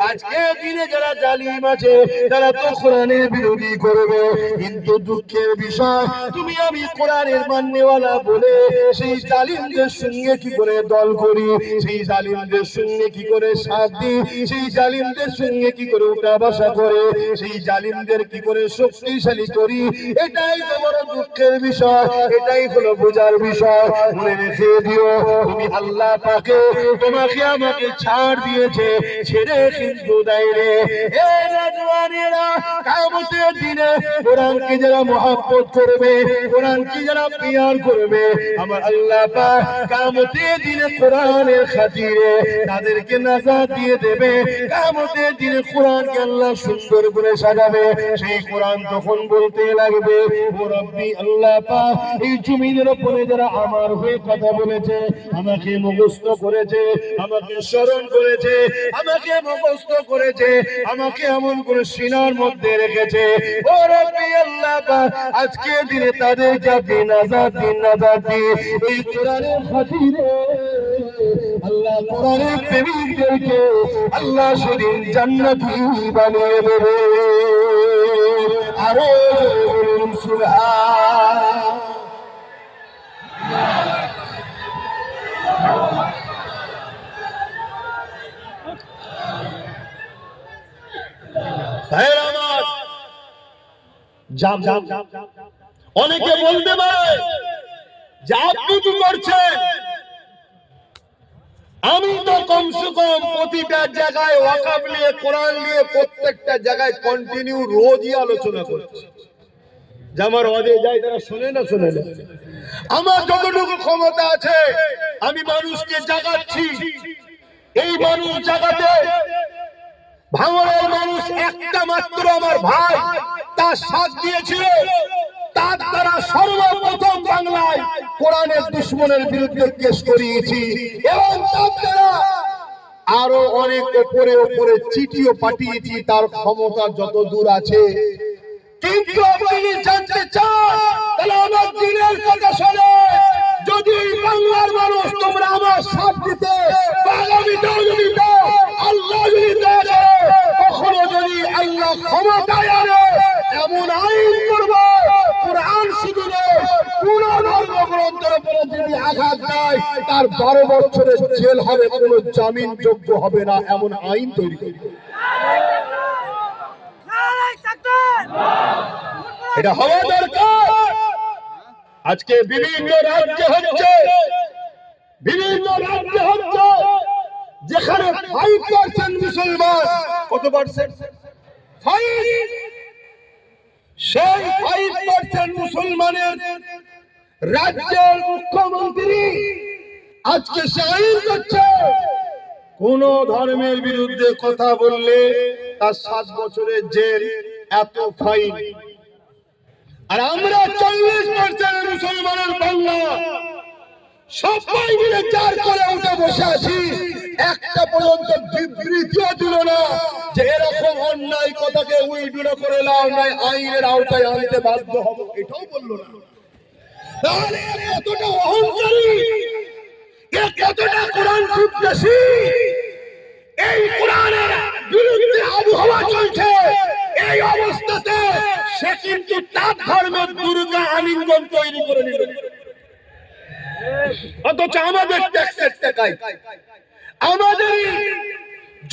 আজকে দিনে যারা জালিম আছে তারা তো কোরআনের বিরোধী করবে। কিন্তু দুঃখের বিষয়, তুমি আমি কোরআনের মাননেওয়ালা বলে সেই জালিমদের সঙ্গে কি করে দল করি, সেই জালিমদের সঙ্গে কি করে সাথ দিই, সেই জালিমদের সঙ্গে কি করে উঠা বসা করে, সেই জালিমদের কি করে শক্তিশালী করি। এটাই তো বড় দুঃখের বিষয়, এটাই হলো বোঝার বিষয়। মনে রেখে দিও, তুমি আল্লাহ পাকে তোমাকে আমাকে ছাড় দিয়েছে, ছেড়ে কিন্তু দেয় রে। এ নওজওয়ানেরা, কিয়ামতের দিনে কোরআনকে যারা মহব্বত করবে, কোরআনকে যারা প্রিয় করবে, আমার আল্লাহ পাক কিয়ামতের দিনে কোরআনের খাতিরে তাদেরকে নাজাত দিয়ে দেবে। কিয়ামতের দিনে কোরআনকে আল্লাহ সুন্দর করে সাজাবে। সেই কোরআন তখন বলতে লাগবে, ও রব্বি, আল্লাহ পাক এই জমিনের উপরে যারা আমার হয়ে কথা বলেছে, আমাকে মুখস্থ করেছে, আমাকে স্মরণ করেছে, আমাকে মুখস্থ করেছে, আমাকে এমন করে সিনার মধ্যে রেখেছে, ও রব্বি আল্লাহ পাক আজকে দিনে তাদেরকে আপনি নাজাত দিন, নাজাত দিন। এই কোরআনের খাতিরে আল্লাহ কোরআনের প্রেমিকদেরকে আল্লাহ সেদিন জান্নাতি বানিয়ে দেবে। আরো বলুন সুবহান। অনেকে বলতে পারে যে আপনি কি করছেন, আমি তো কমসে কম প্রতিটা জায়গায় ওয়াকাফ নিয়ে, কোরআন নিয়ে প্রত্যেকটা জায়গায় কন্টিনিউ রোজই আলোচনা করছি। যে আমার ওয়াজে যায় তারা শুনে না, শুনে না। আমার যতটুকু ক্ষমতা আছে আমি মানুষকে জাগাচ্ছি। এই মানুষ জাগাতে ভাঙড়ের মানুষ একটা মাত্র আমার ভাই তার সাথ দিয়েছিল। তার দ্বারা সর্বপ্রথম বাংলায় কোরআনের দুশমনের বিরুদ্ধে কেস করিয়েছি এবং তার দ্বারা আরো অনেক উপরে উপরে চিঠিও পাঠিয়েছি তার ক্ষমতা যত দূর আছে। কিন্তু আপনি জানতে চান তাহলে আমার দিনের কথা শোনো, যদি বাংলার মানুষ তোমরা আমার সাথ দিতে আগামীতেও যদি দাও, আল্লাহ যদি দেয়, কখনো যদি আল্লাহ ক্ষমতায় আনে এমন আইন করবো, কোরআন শুধু নয় কোন ধর্মগ্রন্থের উপরে যদি আঘাত দেয় তার 12 বছরের জেল হবে, কোনো জামিন যোগ্য হবে না, এমন আইন তৈরি করবে। এটা হওয়া দরকার। আজকে বিভিন্ন রাজ্যে হচ্ছে, যেখানে 5% মুসলমান, কত পার্সেন্ট? 5। সেই 5% মুসলমানের রাজ্যের মুখ্যমন্ত্রী আজকে সে আইন করছে, কোন ধর্মের বিরুদ্ধে কথা বললে তার 7 বছরের জেল, এত ফাইন। আর আমরা 40% মুসলমানের বাংলা সবাই মিলে চার করে উঠে বসে আছি, একটা পর্যন্ত বিবৃতিও দিল না যে এরকম অন্যায় কথাকে উইড্রো করে লাও নাই, আইনের আওতায় আনতে বাধ্য হব, এটাও বললো না। তাহলে কতটা অহংকারী, কতটা কোরআন বিদ্বেষী, এই কোরআনের বিরুদ্ধে আবহাওয়া চলছে। এই অবস্থাতে সে কিন্তু তার ধর্মের দুর্গা আলিঙ্গন তৈরি করে নিল, অথচ আমাদের ট্যাক্সের টাকায় আমাদের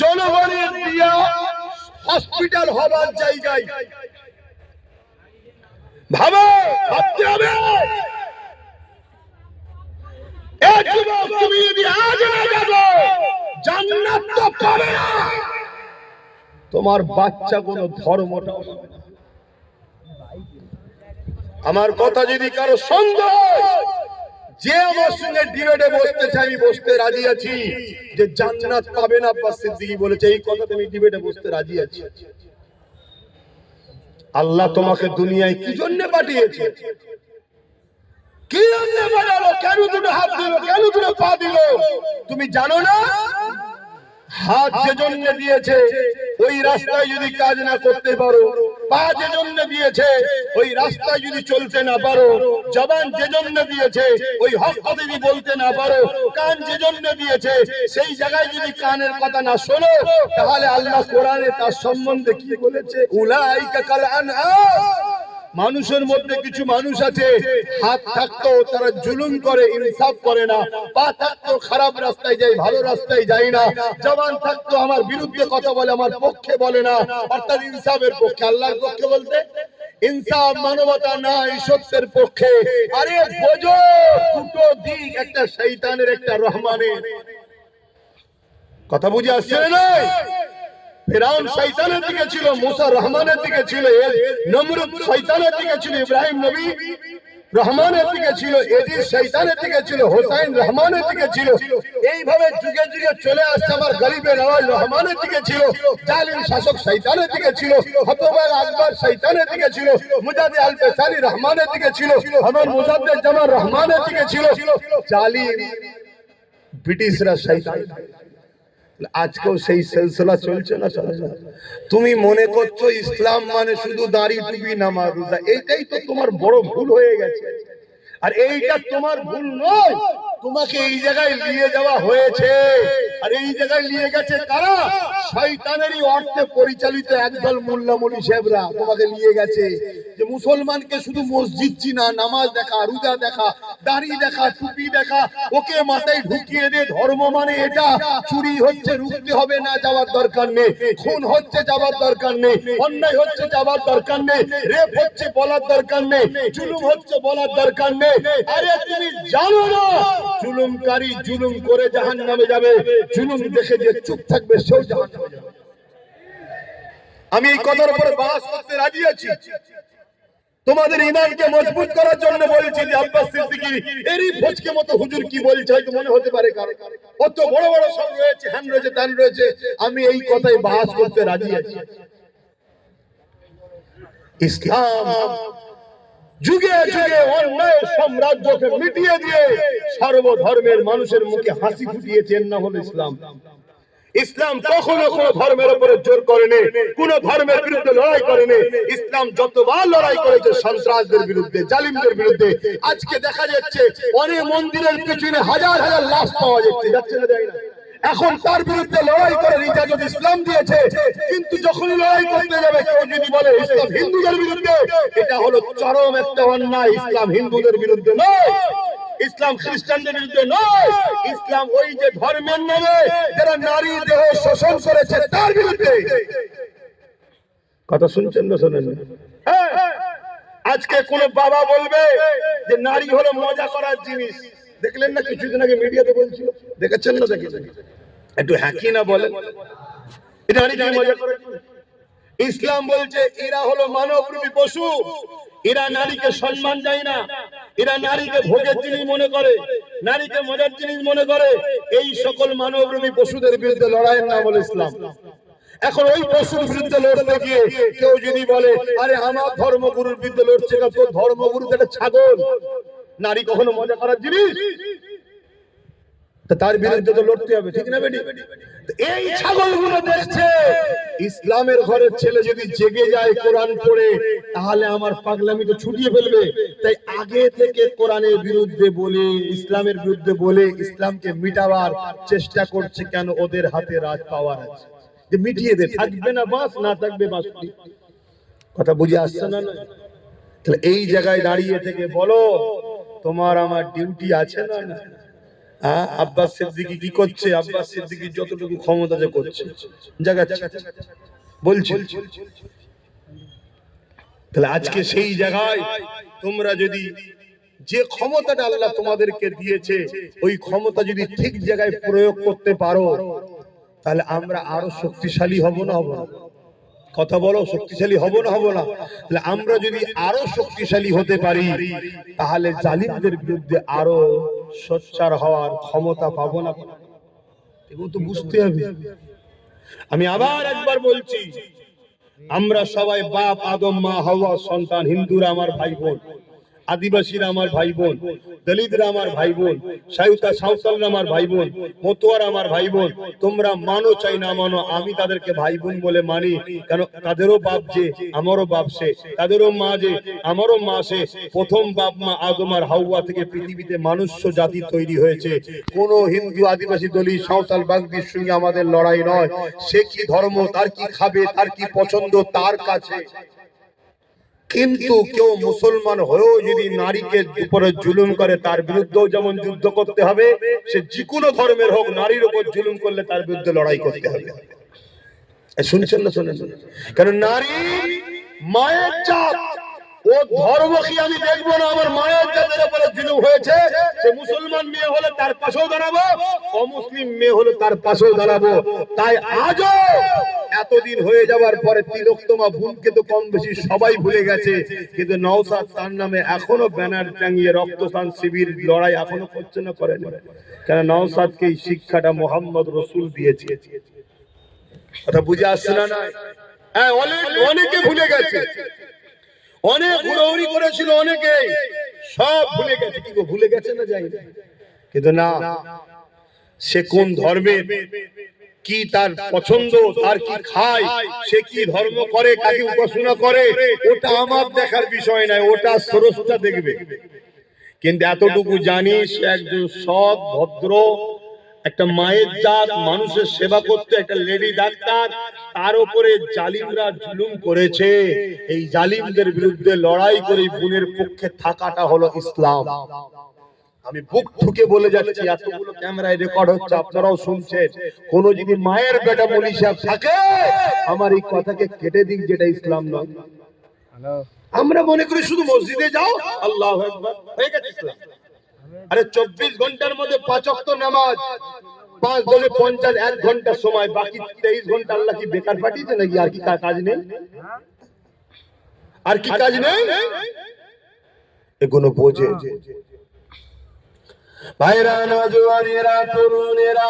জনগণের দিয়া হসপিটাল হবার জায়গায় ভাবো, ভাবতে হবে। তুমি যদি আজ না যাবো জান্নাত তো পাবে না, তোমার বাচ্চা কোনো ধর্মটাও হবে না। আমার কথা যদি কারো সন্দেহ, যে আমার সঙ্গে ডিবেটে বসতে চাই, বসতে রাজি আছি। যে জান্নাত পাবে না আব্বাস সিদ্দিকী বলেছে, এই কথা তুমি ডিবেটে বসতে রাজি আছি। আল্লাহ তোমাকে দুনিয়ায় কি জন্য পাঠিয়েছে? কি জন্য পাঠালো? কেন দুটো হাত দিল, কেন দুটো পা দিল? তুমি জানো না? হাত যে জন্য দিয়েছে ওই রাস্তায় যদি কাজ না করতে পারো, পা যে জন্য দিয়েছে ওই রাস্তায় যদি চলতে না পারো, জবান যে জন্য দিয়েছে ওই হক কথা যদি বলতে না পারো, কান যে জন্য দিয়েছে সেই জায়গায় যদি কানের কথা না শোনো, তাহলে আল্লাহ কোরআনে তার সম্বন্ধে কি বলেছে? উলাইকা কাল আনআম। মানুষের মধ্যে কিছু মানুষ আছে, হাত থাকতো তারা জুলুম করে, ইনসাফ করে না, পা থাকতো খারাপ রাস্তায় যায়, ভালো রাস্তায় যায় না, জবান থাকতো আমার বিরুদ্ধে কথা বলে, আমার পক্ষে বলে না, অর্থাৎ ইনসাফের পক্ষে। আল্লাহর পক্ষে বলতে ইনসাফ, মানবতা নাই, সত্যের পক্ষে। আরে বোঝো, দুটো দিক, একটা শয়তানের, একটা রহমানের। কথা বুঝে আসছে না? ফিরআউন শয়তানের দিকে ছিল, মুসা রহমানের দিকে ছিল, নমরুদ শয়তানের দিকে ছিল, ইব্রাহিম নবী রহমানের দিকে ছিল, এজিদ শয়তানের দিকে ছিল, হোসাইন রহমানের দিকে ছিল। এইভাবে যুগে যুগে চলে আসছে। আমার গরিবের নওয়াজ রহমানের দিকে ছিল, জালিম শাসক শয়তানের দিকে ছিল, হতবাগ আকবর শয়তানের দিকে ছিল, মুজাদ্দিদ আল বেসারি রহমানের দিকে ছিল, আমার মুজাদ্দিদ জামান রহমানের দিকে ছিল। জালিম ব্রিটিশরা শয়তান। আজকেও সেই সিলসিলা চলছে না? চলে না? তুমি মনে করছো ইসলাম মানে শুধু দাড়ি, টুপি, নামাজ, রোজা, এইটাই তো তোমার বড় ভুল হয়ে গেছে। আর এইটা তোমার ভুল নয়, তোমাকে এই জায়গায় নিয়ে যাওয়া হয়েছে। আর এই জায়গায় নিয়ে গেছে কারা? শয়তানেরই অর্থে পরিচালিত একদল মোল্লা মৌলী সাহেবরা তোমাকে নিয়ে গেছে, যে মুসলমানকে শুধু মসজিদ চিনা, নামাজ দেখা, রোজা দেখা, দাড়ি দেখা, টুপি দেখা, ওকে মাথায় ঢুকিয়ে দে ধর্ম মানে এটা। চুরি হচ্ছে রুখতে হবে না, যাওয়ার দরকার নেই। খুন হচ্ছে, যাওয়ার দরকার নেই। অন্যায় হচ্ছে, যাওয়ার দরকার নেই। রেপ হচ্ছে, বলার দরকার নেই। জুলুম হচ্ছে, বলার দরকার নেই। আরে তুমি জানো না জুলুমকারী জুলুম করে জাহান্নামে যাবে, জুলুম দেখে যে চুপ থাকবে সেও জাহান্নামে যাবে। আমি এই কথার উপরে বাস করতে রাজি আছি। তোমাদের ঈমানকে মজবুত করার জন্য বলছি যে আব্বাস সিদ্দিকী এরই ফজকে মতো হুজুর কি বলছে হয়তো মনে হতে পারে কারো, কত বড় বড় সব রয়েছে, হ্যান রয়েছে, তান রয়েছে। আমি এই কথাই বাস করতে রাজি আছি। ইসলাম যুগে যুগে অন্যায় সাম্রাজ্যকে মিটিয়ে দিয়ে সর্বধর্মের মানুষের মুখে হাসি ফুটিয়েছেন না হলো ইসলাম। ইসলাম কখনো কোন ধর্মের উপরে জোর করেনি, কোন ধর্মের বিরুদ্ধে লড়াই করেনি। ইসলাম যতবার লড়াই করেছে সন্ত্রাসদের বিরুদ্ধে, জালিমদের বিরুদ্ধে। আজকে দেখা যাচ্ছে অনেক মন্দিরের পিছনে হাজার হাজার লাশ পাওয়া যাচ্ছে না যায় না। এখন তার বিরুদ্ধে লড়াই করার ইজাজত ইসলাম দিয়েছে, কিন্তু যখনই লড়াই করতে যাবে কেউ যদি বলে ইসলাম হিন্দুদের বিরুদ্ধে, এটা হলো চরম একটা অন্যায়। ইসলাম হিন্দুদের বিরুদ্ধে নয়, ইসলাম খ্রিস্টানদের বিরুদ্ধে নয়, ইসলাম ওই যে ধর্মের নামে যারা নারী দেহ শোষণ করেছে তার বিরুদ্ধে। কথা শুনছেন না শোনেন? আজকে কোন বাবা বলবে যে নারী হলো মজা করার জিনিস, দেখলেন না কিছুদিন আগে মিডিয়াতে বলছিল, দেখেছেন না? দেখেছেন? একটু হ্যাঁ কি না বলেন, এটা নারী মজা করার জিনিস। ইসলাম বলছে এরা হলো মানবরূপী পশু, এরা নারীকে সম্মান দেয় না, এরা নারীকে ভোগের জিনিস মনে করে, নারীকে মজার জিনিস মনে করে। এই সকল মানবরূপী পশুদের বিরুদ্ধে লড়াইয়ের নাম হলো ইসলাম। এখন ওই পশুর বিরুদ্ধে লড়তে গিয়ে কেউ যদি বলে আরে আমার ধর্মগুরুর বিরুদ্ধে লড়ছে না, তোর ধর্মগুরু তো একটা ছাগল, নারী কখনো মজা করার জিনিস, তার বিরুদ্ধে তো লড়তে হবে, ঠিক না বেটি? এই ছাগলগুলো দেখছে ইসলামের ঘরের ছেলে যদি জেগে যায় কোরআন পড়ে, তাহলে আমার পাগলামি তো ছুটিয়ে ফেলবে। তাই আগে থেকে কোরআনের বিরুদ্ধে বলে, ইসলামের বিরুদ্ধে বলে ইসলামকে মিটাবার চেষ্টা করছে। কেন? ওদের হাতে রাজ পাওয়ার আছে, যে মিটিয়ে দে, থাকবে না বাস, না থাকবে বাস। কথা বুঝে আসছে না? তাহলে এই জায়গায় দাঁড়িয়ে থেকে বলো তোমার আমার ডিউটি আছে না? আব্বাস সিদ্দিকী কি করছে? আব্বাস সিদ্দিকী যতটুকু ক্ষমতা যে করছে জাগাচ্ছে, বলছে। তাহলে আজকে সেই জায়গায় তোমরা যদি যে ক্ষমতাটা আল্লাহ তোমাদেরকে দিয়েছে ওই ক্ষমতা যদি ঠিক জায়গায় প্রয়োগ করতে পারো, তাহলে আমরা আরো শক্তিশালী হব না হব না? কথা বলো, শক্তিশালী হব না হব না? তাহলে আমরা যদি আরো শক্তিশালী হতে পারি, তাহলে জালিমদের বিরুদ্ধে আরো সোচ্চার হওয়ার ক্ষমতা পাবো না? এগুলো তো বুঝতে হবে। আমি আবার একবার বলছি, আমরা সবাই বাপ আদম মা হাওয়া সন্তান। হিন্দুরা আমার ভাই বোন, আদিবাসীরা আমার ভাই বোন, দলিতরা আমার ভাই বোন, সাঁওতালরা আমার ভাই বোন, মতুয়ারা আমার ভাই বোন। তোমরা মানো চাই না মানো, আমি তাদেরকে ভাই বোন বলে মানি। কেন? তাদেরও বাপ যে আমারও বাপ সে, তাদেরও মা যে আমারও মা সে। প্রথম বাপ মা আদম আর হাওয়া থেকে পৃথিবীতে মানুষ্য জাতি তৈরি হয়েছে। কোন হিন্দু, আদিবাসী, দলিত, সাঁওতাল, বাগদির সঙ্গে আমাদের লড়াই নয়। সে কি ধর্ম, তার কি খাবে, তার কি পছন্দ, তার কাছে। কিন্তু কেউ মুসলমান হয়েও যদি নারীকে উপরে জুলুম করে, তার বিরুদ্ধেও যেমন যুদ্ধ করতে হবে। সে যে কোনো ধর্মের হোক, নারীর উপর জুলুম করলে তার বিরুদ্ধে লড়াই করতে হবে। শুনছেন না? শোনেন? কারণ নারী মায়ের জাত, ও ধর্ম কি আমি দেখবো না? আমার মায়ের জাতের উপরে জুলুম হয়েছে, সে মুসলমান মেয়ে হলে তার পাশেও দাঁড়াবো, অমুসলিম মেয়ে হলে তার পাশেও দাঁড়াবো। তাই আজও এতদিন হয়ে যাওয়ার পরে তিলোত্তমা বোনকে তো কম বেশি সবাই ভুলে গেছে, কিন্তু নওশাদ তার নামে এখনো ব্যানার টাঙিয়ে রক্তদান শিবির লড়াই এখনো করছে না? করে না? কেন? নওশাদকে এই শিক্ষাটা মোহাম্মদ রসুল দিয়েছে। কথা বুঝে আসছে না? হ্যাঁ, অনেকে ভুলে গেছে, অনেক হুড়োহুড়ি করেছিল, অনেকে সব ভুলে গেছে। কি ভুলে গেছে না? যাই না, কিন্তু না, সে কোন ধর্মের, কি তার পছন্দ, তার কি খায়, সে কি ধর্ম করে, কাকে উপাসনা করে, ওটা আমার দেখার বিষয় নয়, ওটা স্রষ্টা দেখবে। কিন্তু এতটুকু জানিস, একজন সৎ ভদ্র একটা মায়ের জাত, মানুষের সেবা করতে একটা লেডি ডাক্তার, তার উপরে জালিমরা জুলুম করেছে। এই জালিমদের বিরুদ্ধে লড়াই করে বোনের পক্ষে থাকাটা হলো ইসলাম। আমি বুক ঠুকে বলে যাচ্ছি, এতগুলো ক্যামেরায় রেকর্ড হচ্ছে, আপনারাও শুনছেন। কোন যদি মায়ের বেটা মলি সাহেব থাকে, আমার এই কথাকে কেটে দিক, যেটা ইসলাম নয়। আমরা মনে করি শুধু মসজিদে যাও, আল্লাহু আকবার, হয়ে গেছে ইসলাম। আরে 24 ঘন্টার মধ্যে 5 ওয়াক্ত নামাজ, 5 দলে 50, 1 ঘন্টা সময়, বাকি 23 ঘন্টা আল্লাহ কি বেকার পাঠিয়েছে নাকি? আর কি কাজ নেই? আর কি কাজ নেই? এগুলো বোঝে। ভাইরা, নওজওয়ানেরা, তরুণেরা,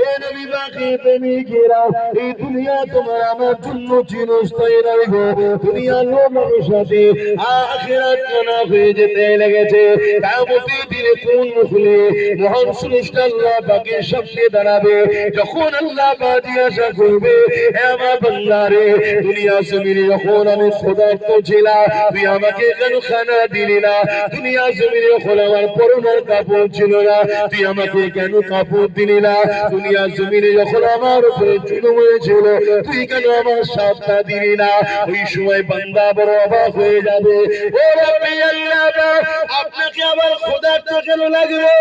এ নবী পাকের প্রেমিকেরা, এই দুনিয়া তোমার আমার জন্য চিরস্থায়ী নয় গো। দুনিয়া লোক মানুষের আখিরাত না হয়ে যেতে লেগেছে। কিয়ামতের দিনে কোন মুখলে মহান সুরেষ্টা আল্লাহ পাকের সামনে দাঁড়াবে। যখন আল্লাহ পাক জিজ্ঞাসা করবে, হে আমার বান্দা রে, দুনিয়া জমিনে যখন আমি ক্ষুধার্ত ছিলাম, তুই আমাকে কেন খানা দিলি না? দুনিয়া জমিনে যখন আমার পরনের কাপড় ছিল না, তুই আমাকে কেন কাপড় দিলি না? দুনিয়া জমিনে যখন আমার উপরে জুলুম হয়েছিল, তুই কেন আমার সাথটা দিলি না? ওই সময় বান্দা বড় অবাক হয়ে যাবে। ও রব্বি আল্লাহ, আপনাকে আবার ক্ষুধার্ত কেন লাগবে?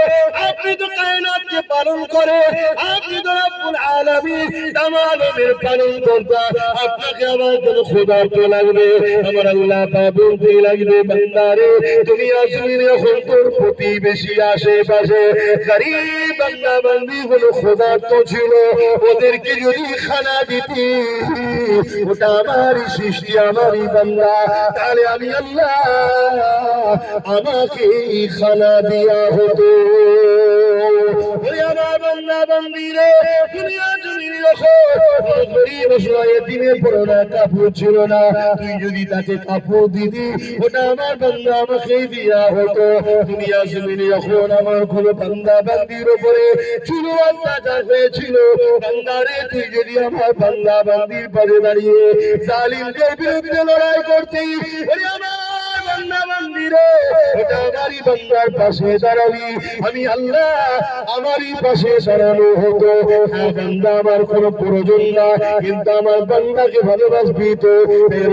আপনি তো কায়নাতকে পালন করে, আপনি তো রব্বুল আলামিন, তামামের পালন কর্তা, আপনাকে আবার কেন ক্ষুধার্ত লাগবে? আমার আল্লাহ পাক বলতে লাগবে, বান্দা রে, দুনিয়া জমিনে যখন তোর প্রতিবেশী আশেপাশে গরীব বান্দা বান্দি গুলো ক্ষুধার্ত ছিল, ওদেরকে যদি খানা দিতি, ওটা আমারই সৃষ্টি, আমারই বান্দা, তাহলে আমি আল্লাহ আমাকে খানা দেয়া হতো। ওরে আমার বান্দা বান্দিরে, দুনিয়া জমিনে যখন গরীব অসহায় দিনের পরনা কাপড় ছিল না, তুই যদি তাকে কাপড় দিতি, ওটা আমার বান্দা আমাকে দেয়া হতো। দুনিয়া জমিনে যখন আমার কোনো বান্দা বান্দির উপরে চুলো অত্যাচার হয়েছিল, বান্দারে, তুই যদি আমার বান্দা বান্দির পাশে দাঁড়িয়ে জালিমদের বিরুদ্ধে লড়াই করতি, ওরে আমার বান্দা বান্দিরে, ওটা আমারই বান্দার পাশে দাঁড়াবি, আমি আল্লাহ আমারই পাশে দাঁড়ানো হতো। হ্যাঁ বান্দা, আমার কোনো প্রয়োজন না, কিন্তু আমার বান্দাকে ভালোবাসবি তো।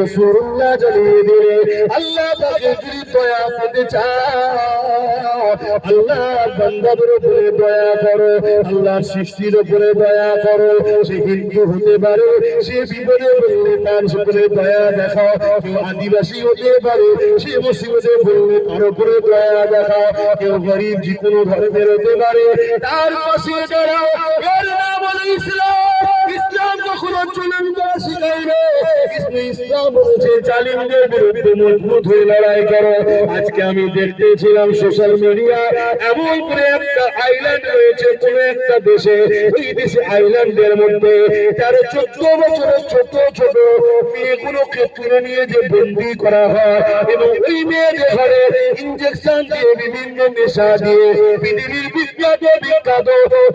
রাসূলুল্লাহ জানিয়ে দিলে, আল্লাহ তাকে যদি দয়া পেতে চাও, আল্লাহ বান্দাদের উপরে দয়া করো, আল্লাহর সৃষ্টির উপরে দয়া করো। সে হিন্দু হতে পারে, সে বিপদে পড়লে তার উপরে দয়া দেখাও। কেউ আদিবাসী হতে পারে, সে মুসিবতে পড়লে তার উপরে দয়া দেখাও। কেউ গরিব যে কোনো ধর্মের হতে পারে, তার পাশে দাঁড়াও। এর নাম হলো ইসলাম। ইসলাম কখনো জুলুম করা শিখায় না। ইসলাম বলেছে জালিমদের বিরুদ্ধে মজবুত হয়ে লড়াই করো। আজকে আমি দেখতেছিলাম সোশ্যাল মিডিয়া, এমন করে একটা আইল্যান্ড রয়েছে কোন একটা দেশে, ওই দেশে আইল্যান্ডের মধ্যে 13-14 বছরের ছোট ছোট মেয়েগুলোকে তুলে নিয়ে যে বন্দি করা হয়, এবং ওই মেয়েদের ঘরে ইঞ্জেকশন দিয়ে বিভিন্ন নেশা দিয়ে পৃথিবীর বিখ্যাত বিখ্যাত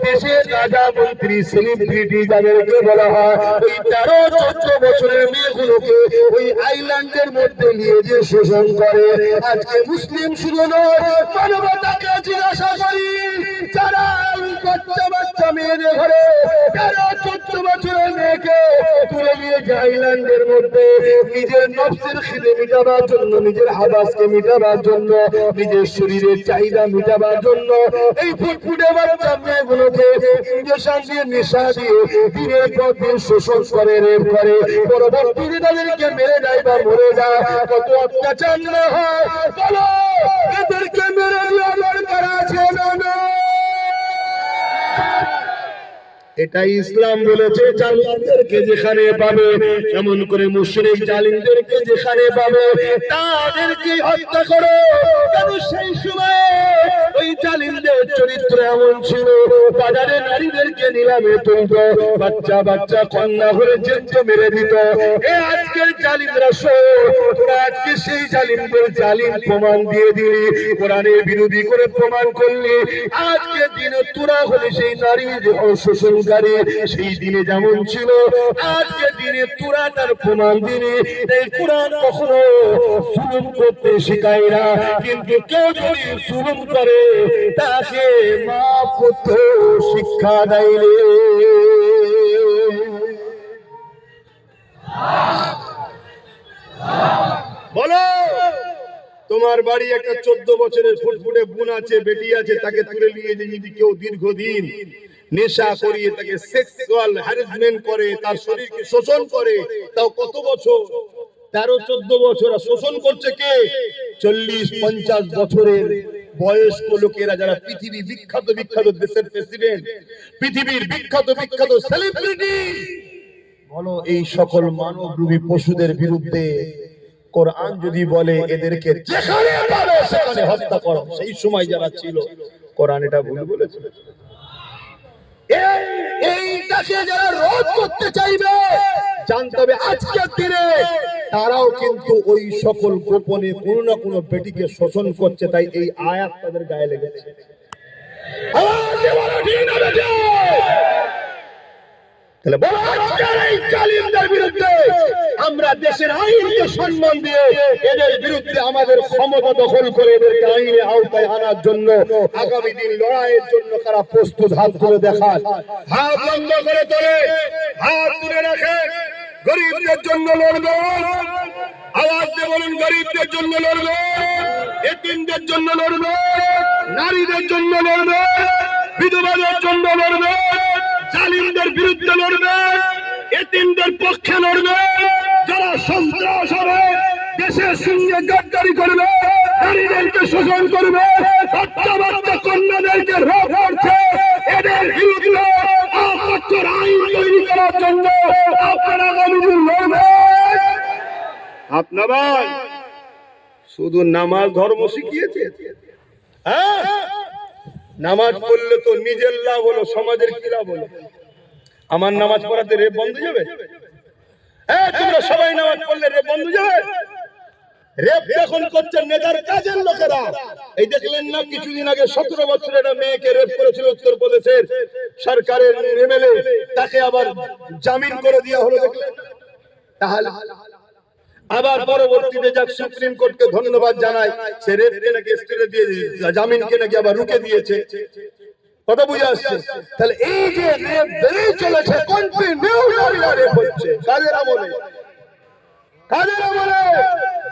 দেশের রাজা মন্ত্রী সেলিব্রিটি যাদেরকে বলা হয়, ওই 13-14 বছরের মেয়েগুলোকে ওই আইল্যান্ডের মধ্যে নিয়ে যে শোষণ করে। আজকে মুসলিম শুধু নয়, মানবতাকে জিজ্ঞাসা করি, যারা বাচ্চা বাচ্চা মেয়েদের ঘরে 13-14 বছরের মেয়েকে তুলে নিয়ে যায় আইল্যান্ডের মধ্যে, নিজের নফসের খিদে মিটাবার জন্য, নিজের হাবাসকে মিটাবার জন্য, নিজের শরীরের চাহিদা মিটাবার জন্য, এই ফুটফুটে বাচ্চা মেয়েগুলোকে ইঞ্জেকশন দিয়ে নেশা দিয়ে দিনের পর দিন শোষণ করে, রেপ করে, পরবর্তীতে তাদেরকে মেরে যায় বা মরে যায়। কত অত্যাচার না হয় বলো, এদেরকে মেরে দেওয়া দরকার আছে না? এটাই ইসলাম বলেছে, জালিমদেরকে যেখানে পাবে, এমন করে মুশরিক জালিমদেরকে যেখানে পাবে, তাদেরকে হত্যা করো। কেন সেই সময় ওই জালিমদের চরিত্র এমন ছিল, বাজারে নারীদেরকে নিলামে তুলত, বাচ্চা বাচ্চা কন্যা করে জেলে মেরে দিত। এ আজকের জালিমরা তোরা আজকে সেই জালিমদের জালিম প্রমাণ দিয়ে দিলি, কোরআনের বিরোধী করে প্রমাণ করলি। আজকে দিনে তোরা হলে সেই নারী শোষণ, সেই দিনে যেমন ছিল, আজকে দিনে তোরা তার প্রমাণ দিনে। এই কোরআন কখনো জুলুম করতে শেখায় না, কিন্তু কেউ যদি জুলুম করে তাকে মাফ করতে শিক্ষা দেয়। বলো, তোমার বাড়ি একটা 14 বছরের ফুটফুটে বোন আছে, বেটি আছে, তাকে তুলে নিয়ে যদি কেউ দীর্ঘদিন নেশা করিয়ে তাকে সেক্সুয়াল হ্যারাসমেন্ট করে, তার শরীরকে শোষণ করে, তাও কত বছর? 13-14 বছর। শোষণ করছে কে? 40-50 বছরের বয়স্ক লোকেরা, যারা পৃথিবী বিখ্যাত বিখ্যাত দেশের প্রেসিডেন্ট, পৃথিবীর বিখ্যাত বিখ্যাত সেলিব্রিটি। বলো, এই সকল মানবরূপী পশুদের বিরুদ্ধে কোরআন যদি বলে এদেরকে যেখানে পাবে সেখানে হত্যা করো, সেই সময় যারা ছিল কোরআন এটা ভুল বলেছে। এইটাকে যারা রোধ করতে চাইবে জানতে হবে আজকের দিনে তারাও কিন্তু ওই সকল গোপনে কোনো না কোনো বেটিকে শোষণ করছে, তাই এই আয়াত তাদের গায়ে লেগেছে। আওয়াজে বলো ঠিক না বেঠিক? তাহলে বলো আজকের এই জালিমদের বিরুদ্ধে আমরা দেশের আইনকে সম্মান দিয়ে এদের বিরুদ্ধে আমাদের ক্ষমতা দখল করে এদেরকে আইনের আওতায় আনার জন্য আগামী দিন লড়াইয়ের জন্য কারা প্রস্তুত, হাত তুলে দেখান, হাত বন্ধ করে তোলে, হাত তুলে রাখে। গরিবদের জন্য লড়বে, আওয়াজ দিয়ে বলুন গরিবদের জন্য লড়বে, এতিমদের জন্য লড়বে, নারীদের জন্য লড়বে, বিধবাদের জন্য লড়বে, জালিমদের বিরুদ্ধে লড়বে, এতিমদের পক্ষে লড়বে, যারা সন্ত্রাস হবে, দেশের সঙ্গে গাদ্দারি করবে, নারীদেরকে শোষণ করবে, বাচ্চা বাচ্চা কন্যাদেরকে রোপ করছে, এদের বিরুদ্ধে কঠোর আইন তৈরি করার জন্য আপনারা আগামী দিন লড়বেন। আপনার ভাই শুধু নামাজ ধর্ম শিখিয়েছে, হ্যাঁ নামাজ পড়লে তো নিজের লাভ হলো, সমাজের কি লাভ হলো? আমার নামাজ পড়াতে রেপ বন্ধ যাবে? হ্যাঁ তোমরা সবাই নামাজ পড়লে রেপ বন্ধ যাবে? রেপ এখন করছে নেতার কাজের লোকেরা। এই দেখলেন না কিছুদিন আগে 17 বছরের একটা মেয়েকে রেপ করেছিল উত্তরপ্রদেশের সরকারের এমএলএ, তাকে আবার জামিন করে দেওয়া হলো, দেখলেন? তাহলে আবার পরবর্তীতে যাক সুপ্রিম কোর্টকে ধন্যবাদ জানাই, সে রেপকে নাকি স্টেটে দিয়ে জামিনকে নাকি আবার রুকে দিয়েছে। কথা বুঝে আসছে? তাহলে এই যে রেপ বেড়ে চলেছে, কন্টিনিউ রেপ হচ্ছে কাদের আমলে? কাদের আমলে?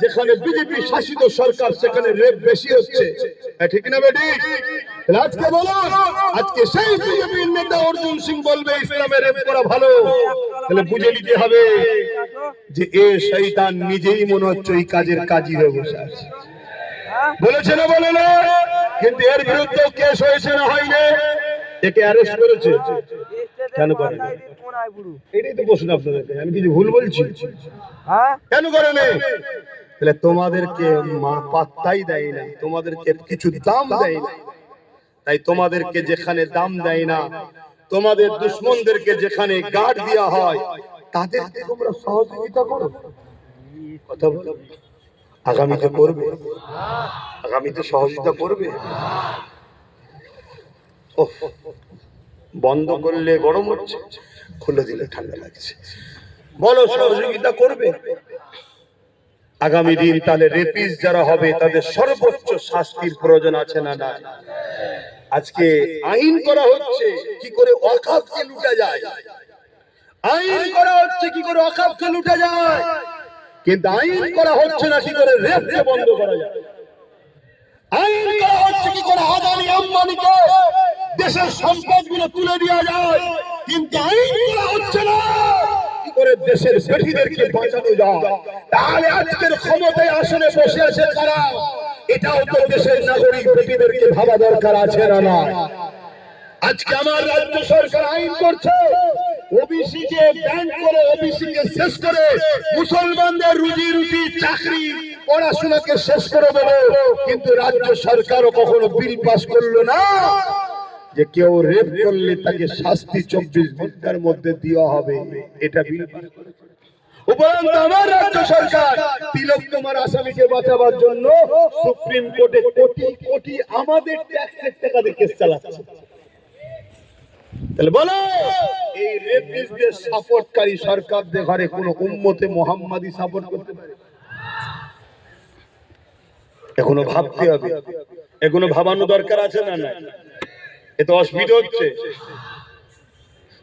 যেখানে বিজেপি শাসিত সরকার সেখানে রেপ বেশি হচ্ছে, ঠিক না বেঠিক? আজকে বলুন, আজকে সেই বিজেপির নেতা অর্জুন সিং বলবে ইসলামে রেপ করা ভালো, তাহলে বুঝে নিতে হবে যে এ শয়তান নিজেই মনে হচ্ছে ওই কাজের কাজী হয়ে বসে আছে। বলেছে না বলে না? কিন্তু এর বিরুদ্ধে কেস হয়েছে না হয়নি? একে অ্যারেস্ট করেছে, কেন করে? এটাই তো প্রশ্ন আপনাদের, আমি কিছু ভুল বলছি? কেন করে নেই? তাহলে তোমাদেরকে পাত্তাই দেয় না, তোমাদেরকে কিছু দাম দেয় না, তাই তোমাদেরকে যেখানে দাম দেয় না, তোমাদের দুশ্মনদেরকে যেখানে গার্ড দেওয়া হয়, তাদেরকে তোমরা সহযোগিতা করো। কথা বলো, আগামীতে করবে? আগামীতে সহযোগিতা করবে? বন্ধ করলে গরম হচ্ছে, খুলে দিলে ঠান্ডা লাগছে। বলো সহযোগিতা করবে? আগামী দিন তাহলে রেপিস যারা হবে তাদের সর্বোচ্চ শাস্তির প্রয়োজন আছে না না? আজকে আইন করা হচ্ছে কি করে ওয়াকফকে লুটা যায়, আইন করা হচ্ছে কি করে ওয়াকফকে লুটা যায়, কিন্তু আইন করা হচ্ছে না কি করে রেপকে বন্ধ করা যায়। আইন করা হচ্ছে কি করে আদানি আম্বানিকে দেশের সম্পদগুলো তুলে দেওয়া যায়, কিন্তু আইন করা হচ্ছে না কি করে দেশের বেটিদেরকে বাঁচানো যায়। তাহলে আজকের ক্ষমতায় আসনে বসে আছে কারা? এটাও তো দেশের নাগরিক বেটিদেরকে ভাবা দরকার আছে না না? আজকে আমার রাজ্য সরকার আইন করছে ওবিসি কে ব্যান করে, ওবিসি কে শেষ করে, মুসলমানদের রুজি রুটি চাকরি পড়াশোনাকে শেষ করে দেবে, কিন্তু রাজ্য সরকারও কখনো বিল পাস করলো না যে কেউ রেপ করলে তাকে শাস্তি 24 ঘন্টার মধ্যে দেওয়া হবে। এটা বিল পাস করেছে। উপরন্ত আমার রাজ্য সরকার তিলক তোমার আসামিকে বাঁচাবার জন্য সুপ্রিম কোর্টে কোটি কোটি আমাদের ট্যাক্সের টাকা দিয়ে কেস চালাচ্ছে। তাহলে বলো এই রেপিস্টদের সাপোর্টকারী সরকারদের ঘরে কোন উম্মতে মুহাম্মাদি সাপোর্ট করতে পারে? এখনো ভাবতে হবে, এখনো ভাবানো দরকার আছে না না? এত অসুবিধা হচ্ছে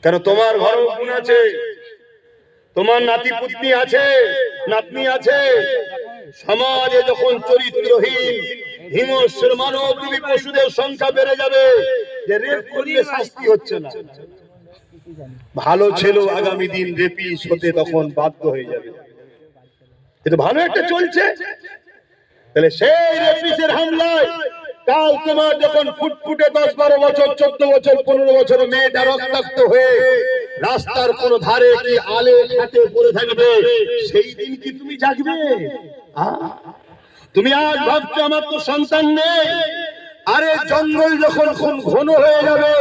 কেন? তোমার ঘরে গুণ আছে, তোমার নাতি পুতনি আছে, নাতনি আছে। সমাজে যখন চরিত্রহীন হিংস্র মানবরূপী পশুদের সংখ্যা বেড়ে যাবে, যে রেপ করলে শাস্তি হচ্ছে না, ভালো ছিল আগামী দিন রেপিস হতে তখন বাধ্য হয়ে যাবে। এটা ভালো একটা চলছে, তাহলে সেই রেপিসের হামলায় কাল তোমার যখন ফুটফুটে 10-12 বছর 14 বছর 15 বছর মেয়েটা রক্তাক্ত হয়ে রাস্তার কোন ধারে কি আলে খাটে পড়ে থাকবে, সেই দিন কি তুমি জাগবে? তুমি আজ ভাবছো আমার তো সন্তান নেই, আরে জঙ্গল যখন খুব ঘন হয়ে যাবে,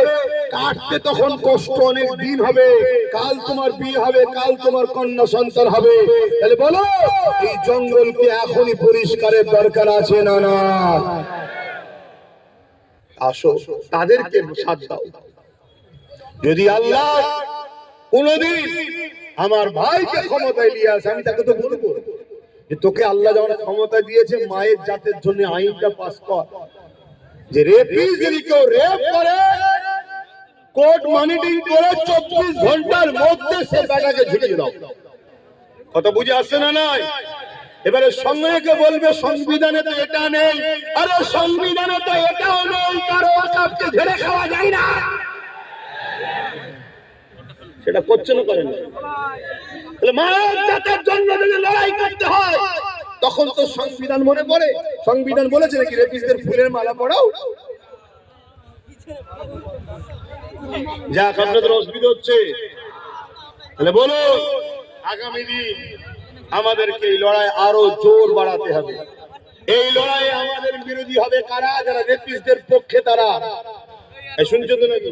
কাটতে তখন কষ্ট অনেক দিন হবে, কাল তোমার বিয়ে হবে, কাল তোমার কন্যা সন্তান হবে, তাহলে বলো এই জঙ্গলকে এখনই পরিষ্কারের দরকার আছে না না? আসো তাদেরকে সাথ দাও। যদি আল্লাহ কোনদিন আমার ভাইকে ক্ষমতায় নিয়ে আসে, আমি তাকে তো বলবো যে তোকে আল্লাহ যখন ক্ষমতা দিয়েছে মায়ের জাতের জন্য আইনটা পাস কর, যে রেপিস্ট যদি কেউ রেপ করে কোর্ট মনিটরিং করে 24 ঘন্টার মধ্যে সে বেটাকে ঝুলিয়ে দাও। কত বুঝে আসছে না? নাই এবারে সঙ্গে বলবে সংবিধানে তো এটা নেই। আরে সংবিধানে তো এটাও নেই, কারো ওয়াকাফকে ঝেড়ে খাওয়া যায় না। সেটা করছে না, করেন? তাহলে মায়ের জাতের জন্য যদি লড়াই করতে হয় তখন তো সংবিধান মনে পড়ে। সংবিধান বলেছে নাকি রেপিস্টদের ফুলের মালা পরাও? যা আপনাদের অসুবিধা হচ্ছে, তাহলে বলো আগামী দিন আমাদেরকে এই লড়াই আরো জোর বাড়াতে হবে। এই লড়াই আমাদের বিরোধী হবে কারা? যারা রেপিস্টদের পক্ষে তারা। শুনছো তো নাকি?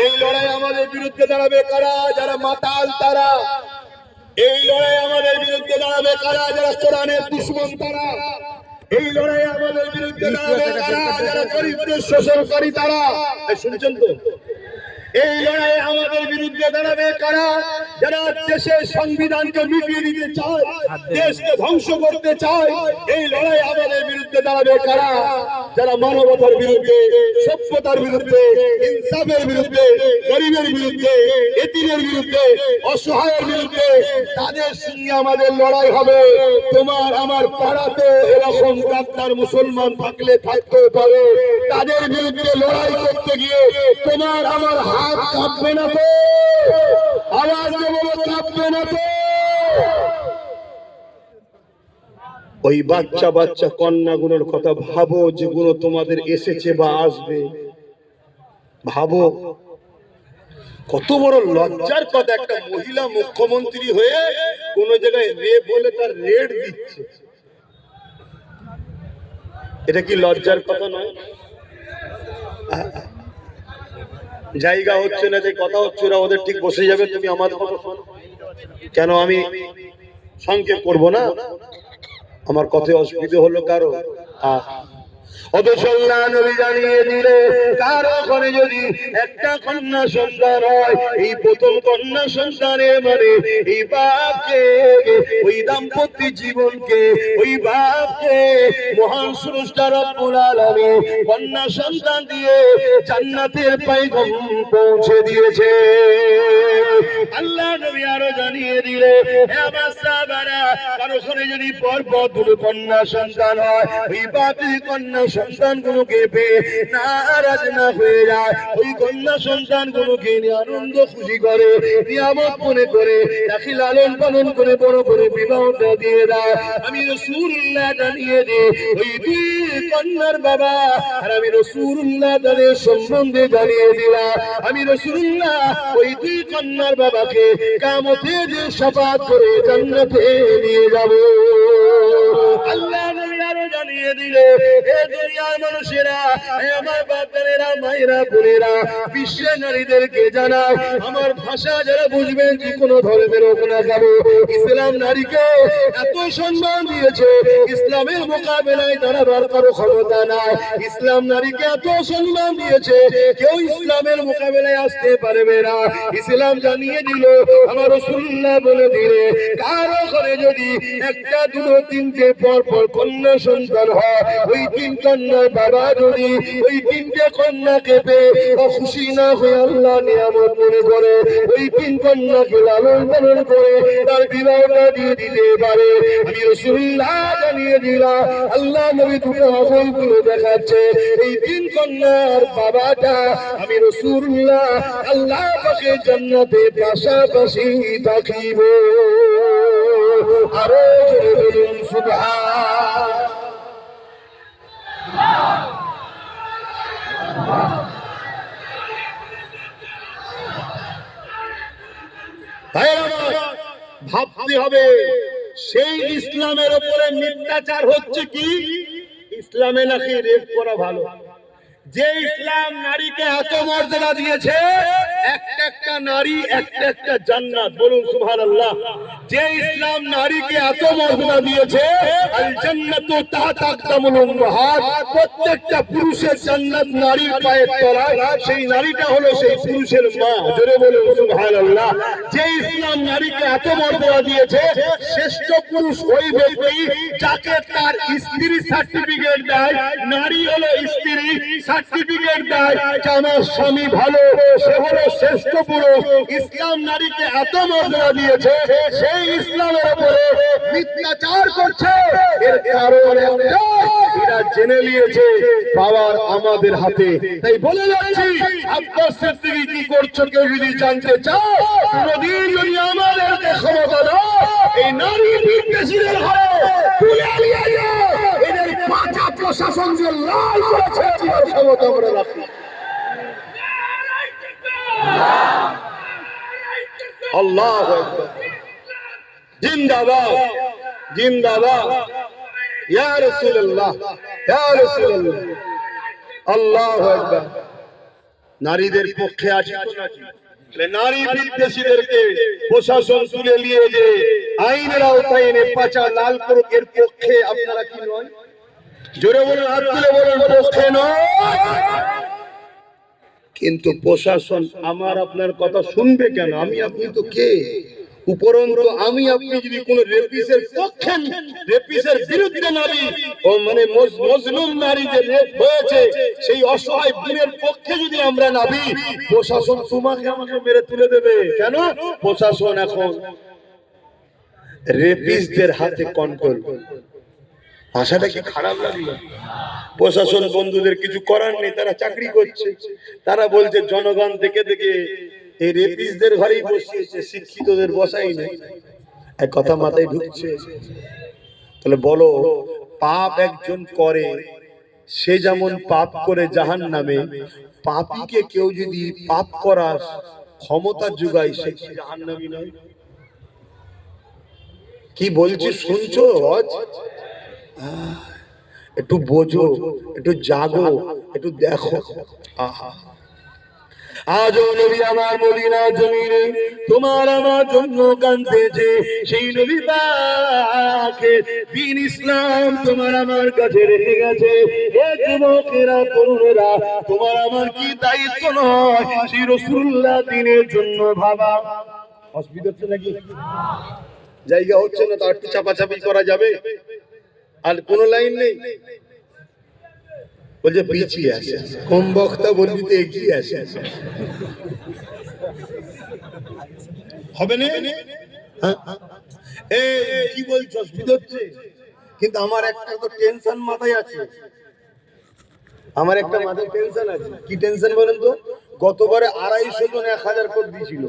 এই লড়াই আমাদের বিরুদ্ধে দাঁড়াবে কারা? যারা মাতাল তারা। এই লড়াই আমাদের বিরুদ্ধে দাঁড়াবে কারা? যারা কোরআনের দুশমন তারা। এই লড়াই আমাদের বিরুদ্ধে দাঁড়াবে কারা? যারা গরিবদের শোষণকারী তারা। শুনছেন তো? এই লড়াই আমাদের বিরুদ্ধে দাঁড়াবে কারা? যারা দেশের সংবিধানকে মিটিয়ে দিতে চায়, দেশকে ধ্বংস করতে চায়। এই লড়াই আমাদের বিরুদ্ধে দাঁড়াবে কারা? যারা মানবতার বিরুদ্ধে, সভ্যতার বিরুদ্ধে, ইনসাফের বিরুদ্ধে, গরিবের বিরুদ্ধে, এতিমের বিরুদ্ধে, অসহায়ের বিরুদ্ধে, তাদের সঙ্গে আমাদের লড়াই হবে। তোমার আমার পাড়াতে এরকম গাদ্দার মুসলমান থাকলে থাকতে পারে, তাদের বিরুদ্ধে লড়াই করতে গিয়ে তোমার আমার হাত কাঁপবে না তো? আওয়াজ বলো, কাঁপবে না তো? ওই বাচ্চা বাচ্চা কন্যাগুলোর কথা ভাবো, যেগুলো তোমাদের এসেছে বা আসবে। ভাবো কত বড় লজ্জার কথা, একটা মহিলা মুখ্যমন্ত্রী হয়ে কোন জায়গায় রেপ বলে তার রেড দিচ্ছে। এটা কি লজ্জার কথা নয়? জায়গা হচ্ছে না, যে কথা হচ্ছে ওরা ওদের ঠিক বসে যাবে, তুমি আমার কথা শোনো। কেন আমি সংক্ষেপ করবো না? আমার কথায় অসুবিধা হলো কারো? অথচ আল্লাহ নবী জানিয়ে দিলে কারো ঘরে যদি একটা কন্যা সন্তান হয়, এই প্রথম কন্যা সন্তানের মানে এই বাপকে, ওই দাম্পত্য জীবনকে, ওই বাপকে মহান স্রষ্টা রব্বুল আলামিন কন্যা সন্তান দিয়ে জান্নাতের পয়গাম পৌঁছে দিয়েছে। আল্লাহ নবী আরো জানিয়ে দিলে হে আমার সাহাবারা, কারো ঘরে যদি পরপর দুটো কন্যা সন্তান হয়, ওই বাপের কন্যা সন্তান গুলোকে পেয়ে নারাজ না হয়ে যায়, ওই কন্যা সন্তান গুলোকে নিয়ে আনন্দ খুশি করে, নিয়ামত মনে করে তাকে লালন পালন করে বড় করে বিবাহটা দিয়ে দেয়। আমি রাসূলুল্লাহ জানিয়ে দিই ওই দুই কন্যার বাবা আর আমি রাসূলুল্লাহ তাদের সম্বন্ধে জানিয়ে দিলাম। আমি রাসূলুল্লাহ ওই দুই কন্যার বাবাকে কিয়ামতে যে শাফাআত করে জান্নাতে নিয়ে যাব। আল্লাহ নবী আরো জানিয়ে দিলে হে দুনিয়ার মানুষেরা, হে আমার বাপেরা, মায়েরা, বোনেরা, বিশ্বের নারীদেরকে জানাও, আমার ভাষা যারা বুঝবেন যে কোনো ধর্মের হোক না কেন, ইসলাম নারীকে এত সম্মান দিয়েছে, ইসলামের মোকাবেলায় দাঁড়াবার কারো ক্ষমতা নাই। ইসলাম নারীকে এত সম্মান দিয়েছে, কেউ ইসলামের মোকাবেলায় আসতে পারবে না। ইসলাম জানিয়ে দিল, আমার রাসূলুল্লাহ বলে দিলে কারো ঘরে যদি একটা দুটো তিনটে পর পর কন্যা সন্তান হয়, ওই তিন কন্যার বাবা যদি ওই তিনটে কন্যাকে পেয়ে খুশি না হয়ে আল্লাহ নিয়ামত মনে করে ওই তিন কন্যাকে লালন পালন করে তার বিবাহটা দিয়ে দিতে পারে। আমি রাসূলুল্লাহ জানিয়ে দিলাম, আল্লাহ নবী দুটো আমল গুলো দেখাচ্ছে, এই তিন কন্যার বাবাটা আমি রাসূলুল্লাহ আল্লাহ পাকে জান্নাতে পাশাপাশি থাকিব। আরো জোরে বলুন সুবহান। ভাবতে হবে সেই ইসলামের উপরে মিথ্যাচার হচ্ছে কি? ইসলামে নাকি রেপ করা ভালো, যে ইসলাম নারীকে এত মর্যাদা দিয়েছে, একটা একটা নারী একটা একটা জান্নাত, বলুন সুবহানাল্লাহ। যে ইসলাম নারীকে এত মর্যাদা দিয়েছে, আল জান্নাতু তাহতা আকদামুল উম্মাহাত, প্রত্যেকটা পুরুষের জান্নাত নারীর পায়ের তলায়, সেই নারীটা হলো সেই পুরুষের মা, জোরে বলুন সুবহানাল্লাহ। যে ইসলাম নারীকে এত মর্যাদা দিয়েছে, শ্রেষ্ঠ পুরুষ ওই ব্যক্তি যাকে তার স্ত্রী সার্টিফিকেট দেয়, নারী হলো স্ত্রী সার্টিফিকেট দেয় যে আমার স্বামী ভালো, সে হলো শ্রেষ্ঠ পুরুষ। ইসলাম নারীকে এত মর্যাদা দিয়েছে, সেই ইসলামের উপরে মিথ্যাচার করছে, এর কারণ এরা জেনে নিয়েছে পাওয়ার আমাদের হাতে। তাই বলে যাচ্ছি, আব্বাস সিদ্দিকী কি করছো কেউ যদি জানতে চাও, কোনদিন যদি আমাদেরকে ক্ষমতা দাও, এই নারী বিদ্বেষীদের ঘরে তুলে নিয়ে যাও, এদের পাঁচা প্রশাসন যে লাল করেছে ক্ষমতা আমরা রাখি। আল্লাহু আকবার, জিন্দাবাদ জিন্দাবাদ, ইয়া রাসূলুল্লাহ ইয়া রাসূলুল্লাহ, আল্লাহু আকবার। নারীদের পক্ষে আছে তো নাকি? নারী বিদ্বেষীদেরকে প্রশাসন তুলে নিয়ে যে আইনের আওতায় এনে পাঁচা লাল করুক, এর পক্ষে আপনারা কি নয়? জোরে বলুন, হাত তুলে বলুন, পক্ষে নয়। কিন্তু প্রশাসন আমার আপনার কথা শুনবে কেন? আমি আপনি তো কে? উপরন্তু আমি আপনি যদি কোন রেপিসের পক্ষে, রেপিসের বিরুদ্ধে নারী ও মানে মজলুম নারী যে রেপ হয়েছে, সেই অসহায় বোনের পক্ষে যদি আমরা নাবি, প্রশাসন তোমাকে আমাকে মেরে তুলে দেবে। কেন? প্রশাসন এখন রেপিসদের হাতে কন্ট্রোল। ভাষাটা কি খারাপ লাগলো? প্রশাসন বন্ধুদের কিছু করার নেই, তারা চাকরি করছে। তারা বলছে জনগণ দেখে দেখে এই রেপিসদের ঘরেই বসিয়েছে, শিক্ষিতদের বসাই নেই। এক কথা মাথায় ঢুকছে? তাহলে বলো, পাপ একজন করে, সে যেমন পাপ করে জাহান্নামে, পাপীকে কেউ যদি পাপ করার ক্ষমতা যোগায়, সে কি জাহান্নামী নয়? কি বলছি শুনছো? একটু বোঝো, একটু জাগো, একটু দেখো। আজও নবী আমার মদিনা জমিনে তোমার আমার জন্য কাঁদতেছে। সেই নবী পাকের দ্বীন ইসলাম তোমার আমার কাছে রেখে গেছে। এ যুবকেরা, তরুণেরা, তোমার আমার কি দায়িত্ব নয় সেই রাসূলুল্লাহ দ্বীনের জন্য ভাবা? অসুবিধা হচ্ছে নাকি? জায়গা হচ্ছে না, তার একটু চাপাচাপি করা যাবে? আর কোন লাইন নেই, বলছে পিছিয়ে আসে, কম বক্তা বলবি তো এগিয়ে আসে, হবে না? কি বলছো? অসুবিধা হচ্ছে? কিন্তু আমার একটা তো টেনশন মাথায় আছে, আমার একটা মাথায় টেনশন আছে। কি টেনশন বলেন তো? গতবারে 250 জন 1000 করে দিয়েছিল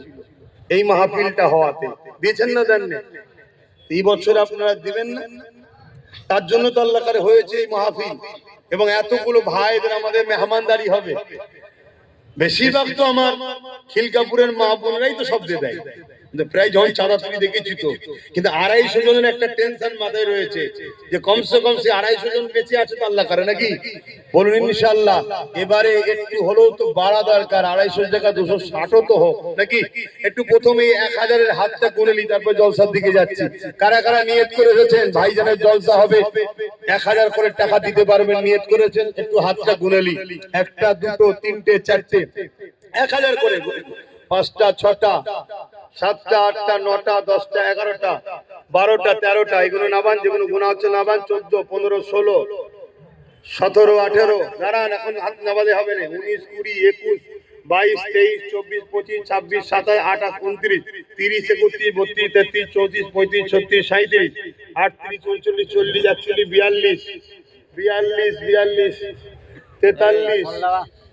এই মাহফিলটা হওয়াতে, দিয়েছেন না? দেন না? এই বছর আপনারা দিবেন না? তার জন্য তো আল্লাহ করে হয়েছে এই মাহফিল, এবং এতগুলো ভাইদের আমাদের মেহমানদারি হবে। বেশিরভাগ তো আমার খিলকাপুরের মা বোনেরাই তো শব্দে দেয়, প্রায় যখন চাঁদা তুলি দেখেছি তো। কিন্তু 250 জনের একটা টেনশন মাথায় রয়েছে যে কমসে কম সে 250 জন বেঁচে আছে তো আল্লাহ করে নাকি? বলুন ইনশাআল্লাহ। এবারে একটু হলেও তো বাড়া দরকার, 250 টাকা 260ও তো হোক নাকি? একটু প্রথমে 1000-এর হাতটা গুনে নি, তারপর জলসার দিকে যাচ্ছি। কারা কারা নিয়ত করে এসেছেন ভাইজানের জলসা হবে, 1000 করে টাকা দিতে পারবেন, নিয়ত করেছেন? একটু হাতটা গুনে নি। একটা, দুটো, তিনটে, চারটে, 1000 করে। 5টা, 6টা, 7টা, 8টা, 9টা, 10টা, 11টা, 12টা, 13টা, এগুলো নাবান, যেগুলো গোনা হচ্ছে নাবান। 14, 15, 16, 17, 18, দাঁড়ান, এখন হাত নাবাদে হবে না। 19, 20, 21, 22, 23, 24, 25, 26, 27, 28, 29, 30, 31, 32, 33, 34, 35, 36, 37, 38, 39, 40, 41, 42, 43,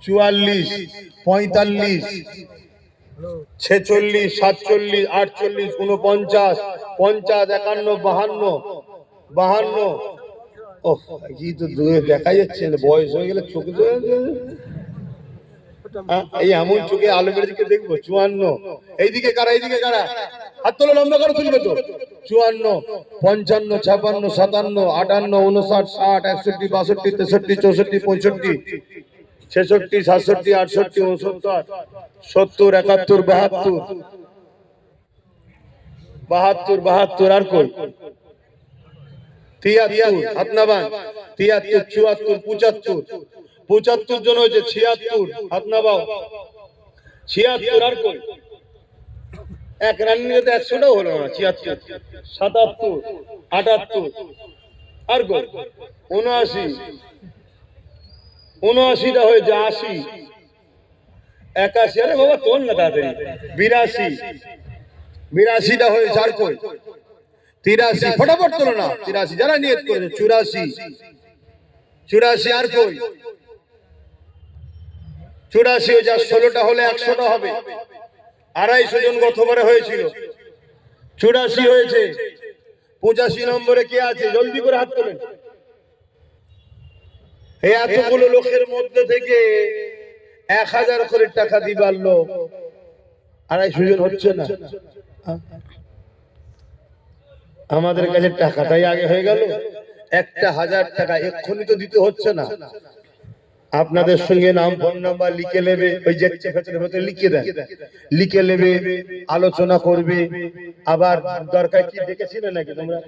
44, 45, 46, 46, 47, 48, 49, 50, 51, 52, ওহ কি তো দূরে দেখা যাচ্ছে, বয়স হয়ে গেলে চোখে এই এমন চোখে আলো মেরে দিকে দেখবো। 54, এইদিকে কারা, এইদিকে কারা, হাত তোলো, লম্বা করে তুলবে তো। 54, 55, 56, 57, 58, 59, 60, 61, 62, 63, 64, 65, ছেষট্টি, 67, 68, 69, 70, 71, 72, 72 আর কই 73 হাত নামান 73, 74, 75, 75 জন হয়েছে 76 হাত নামাও 76 আর কই এক রানিং এ তো 100টাও হলো না 76, 77, 78 আর কই 79, 79টা হয়েছে 80, 81 আরে বাবা তোল না তাড়াতাড়ি 82, 82টা হয়েছে আর কই 83 ফটাফট তোলো না 83 যারা নিয়ত করেছে 84, 84 আর কই 84 হয়েছে 16টা হলে 100টা হবে 250 জন গতবারে হয়েছিল 84 হয়েছে 85 নম্বরে কে আছে জলদি করে হাত তোলেন এই এতগুলো লোকের মধ্যে থেকে 1000 করে টাকা দিবার লোক 250 জন হচ্ছে না আমাদের কাছে টাকাটাই আগে হয়ে গেল 1000 টাকা এক্ষুনি তো দিতে হচ্ছে না আপনাদের সঙ্গে নাম ফোন নাম্বার লিখে নেবে ওই যে ভেতরে লিখে দেন লিখে নেবে আলোচনা করবে আবার দরকার কি ডেকেছিলে নাকি তোমরা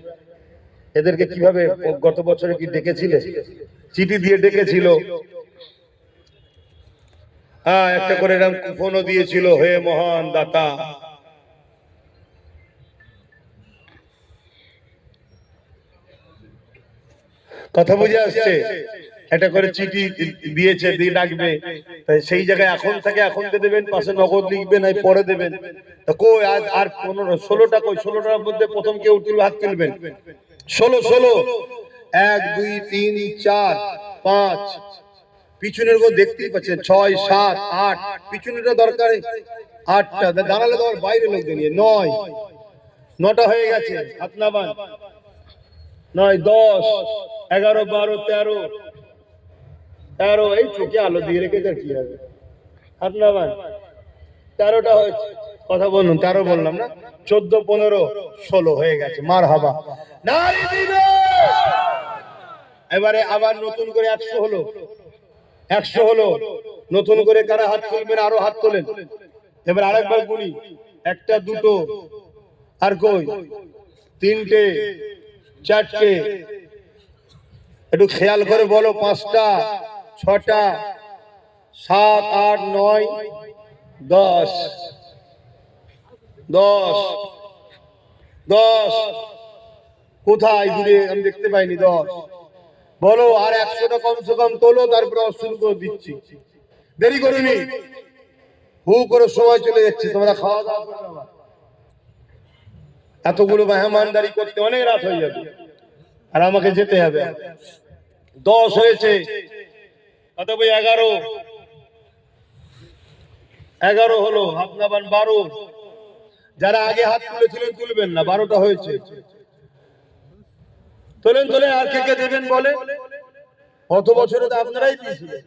এদেরকে কিভাবে গত বছরে কি ডেকেছিলে চিঠি দিয়ে ডেকেছিল হ্যাঁ একটা করে এরকম কুপনও দিয়েছিল হে মহান দাতা কথা বুঝে আসছে এটা করে চিঠি দিয়েছে দিয়ে ডাকবে সেই জায়গায় এখন থেকে এখন দেবেন পাশে নগদ লিখবেন আর পরে দেবেন তো কই আজ আর 16টা কই 16টার মধ্যে প্রথম কেউ তুলবে হাত তুলবেন 16 1 2 3 4 5 পিছনের গো দেখতেই পাচ্ছেন 6 7 8 পিছনেরটা দরকার 8টা দাঁড়ালে তো বাইরে লোক নিয়ে 9টা হয়ে গেছে হাত নামান 9 10 11 12 13 এই চোখে আলো দিয়ে রেখেছে কি হবে হাত নামান 13টা হয়েছে কথা বলুন 13 বললাম না 14 15 16 হয়ে গেছে মারহাবা নারী দিবে এবারে আবার নতুন করে 100 হলো 100 হলো নতুন করে কারা হাত তুলবেন আরো হাত তোলেন এবার আরেকবার গুনি একটা দুটো আর কই তিনটে চারটে একটু খেয়াল করে বলো 5টা 6টা 7 8 9 10 10 10 কোথায় দূরে আমি দেখতে পাইনি 10 বলো আর 100টা কমসে কম তোলো তারপরে শুরু করে দিচ্ছি দেরি করুনি হু করে সময় চলে যাচ্ছে তোমরা খাওয়া দাওয়া করে নাও এতগুলো মেহমানদারি করতে অনেক রাত হয়ে যাবে আর আমাকে যেতে হবে 10 হয়েছে অথবা 11 হলো হাত নামান 12 যারা আগে হাত তুলেছিলেন তুলবেন না 12টা হয়েছে তোলেন আর কে কে দেবেন বলে কত বছরে তো আপনারাই দিয়েছিলেন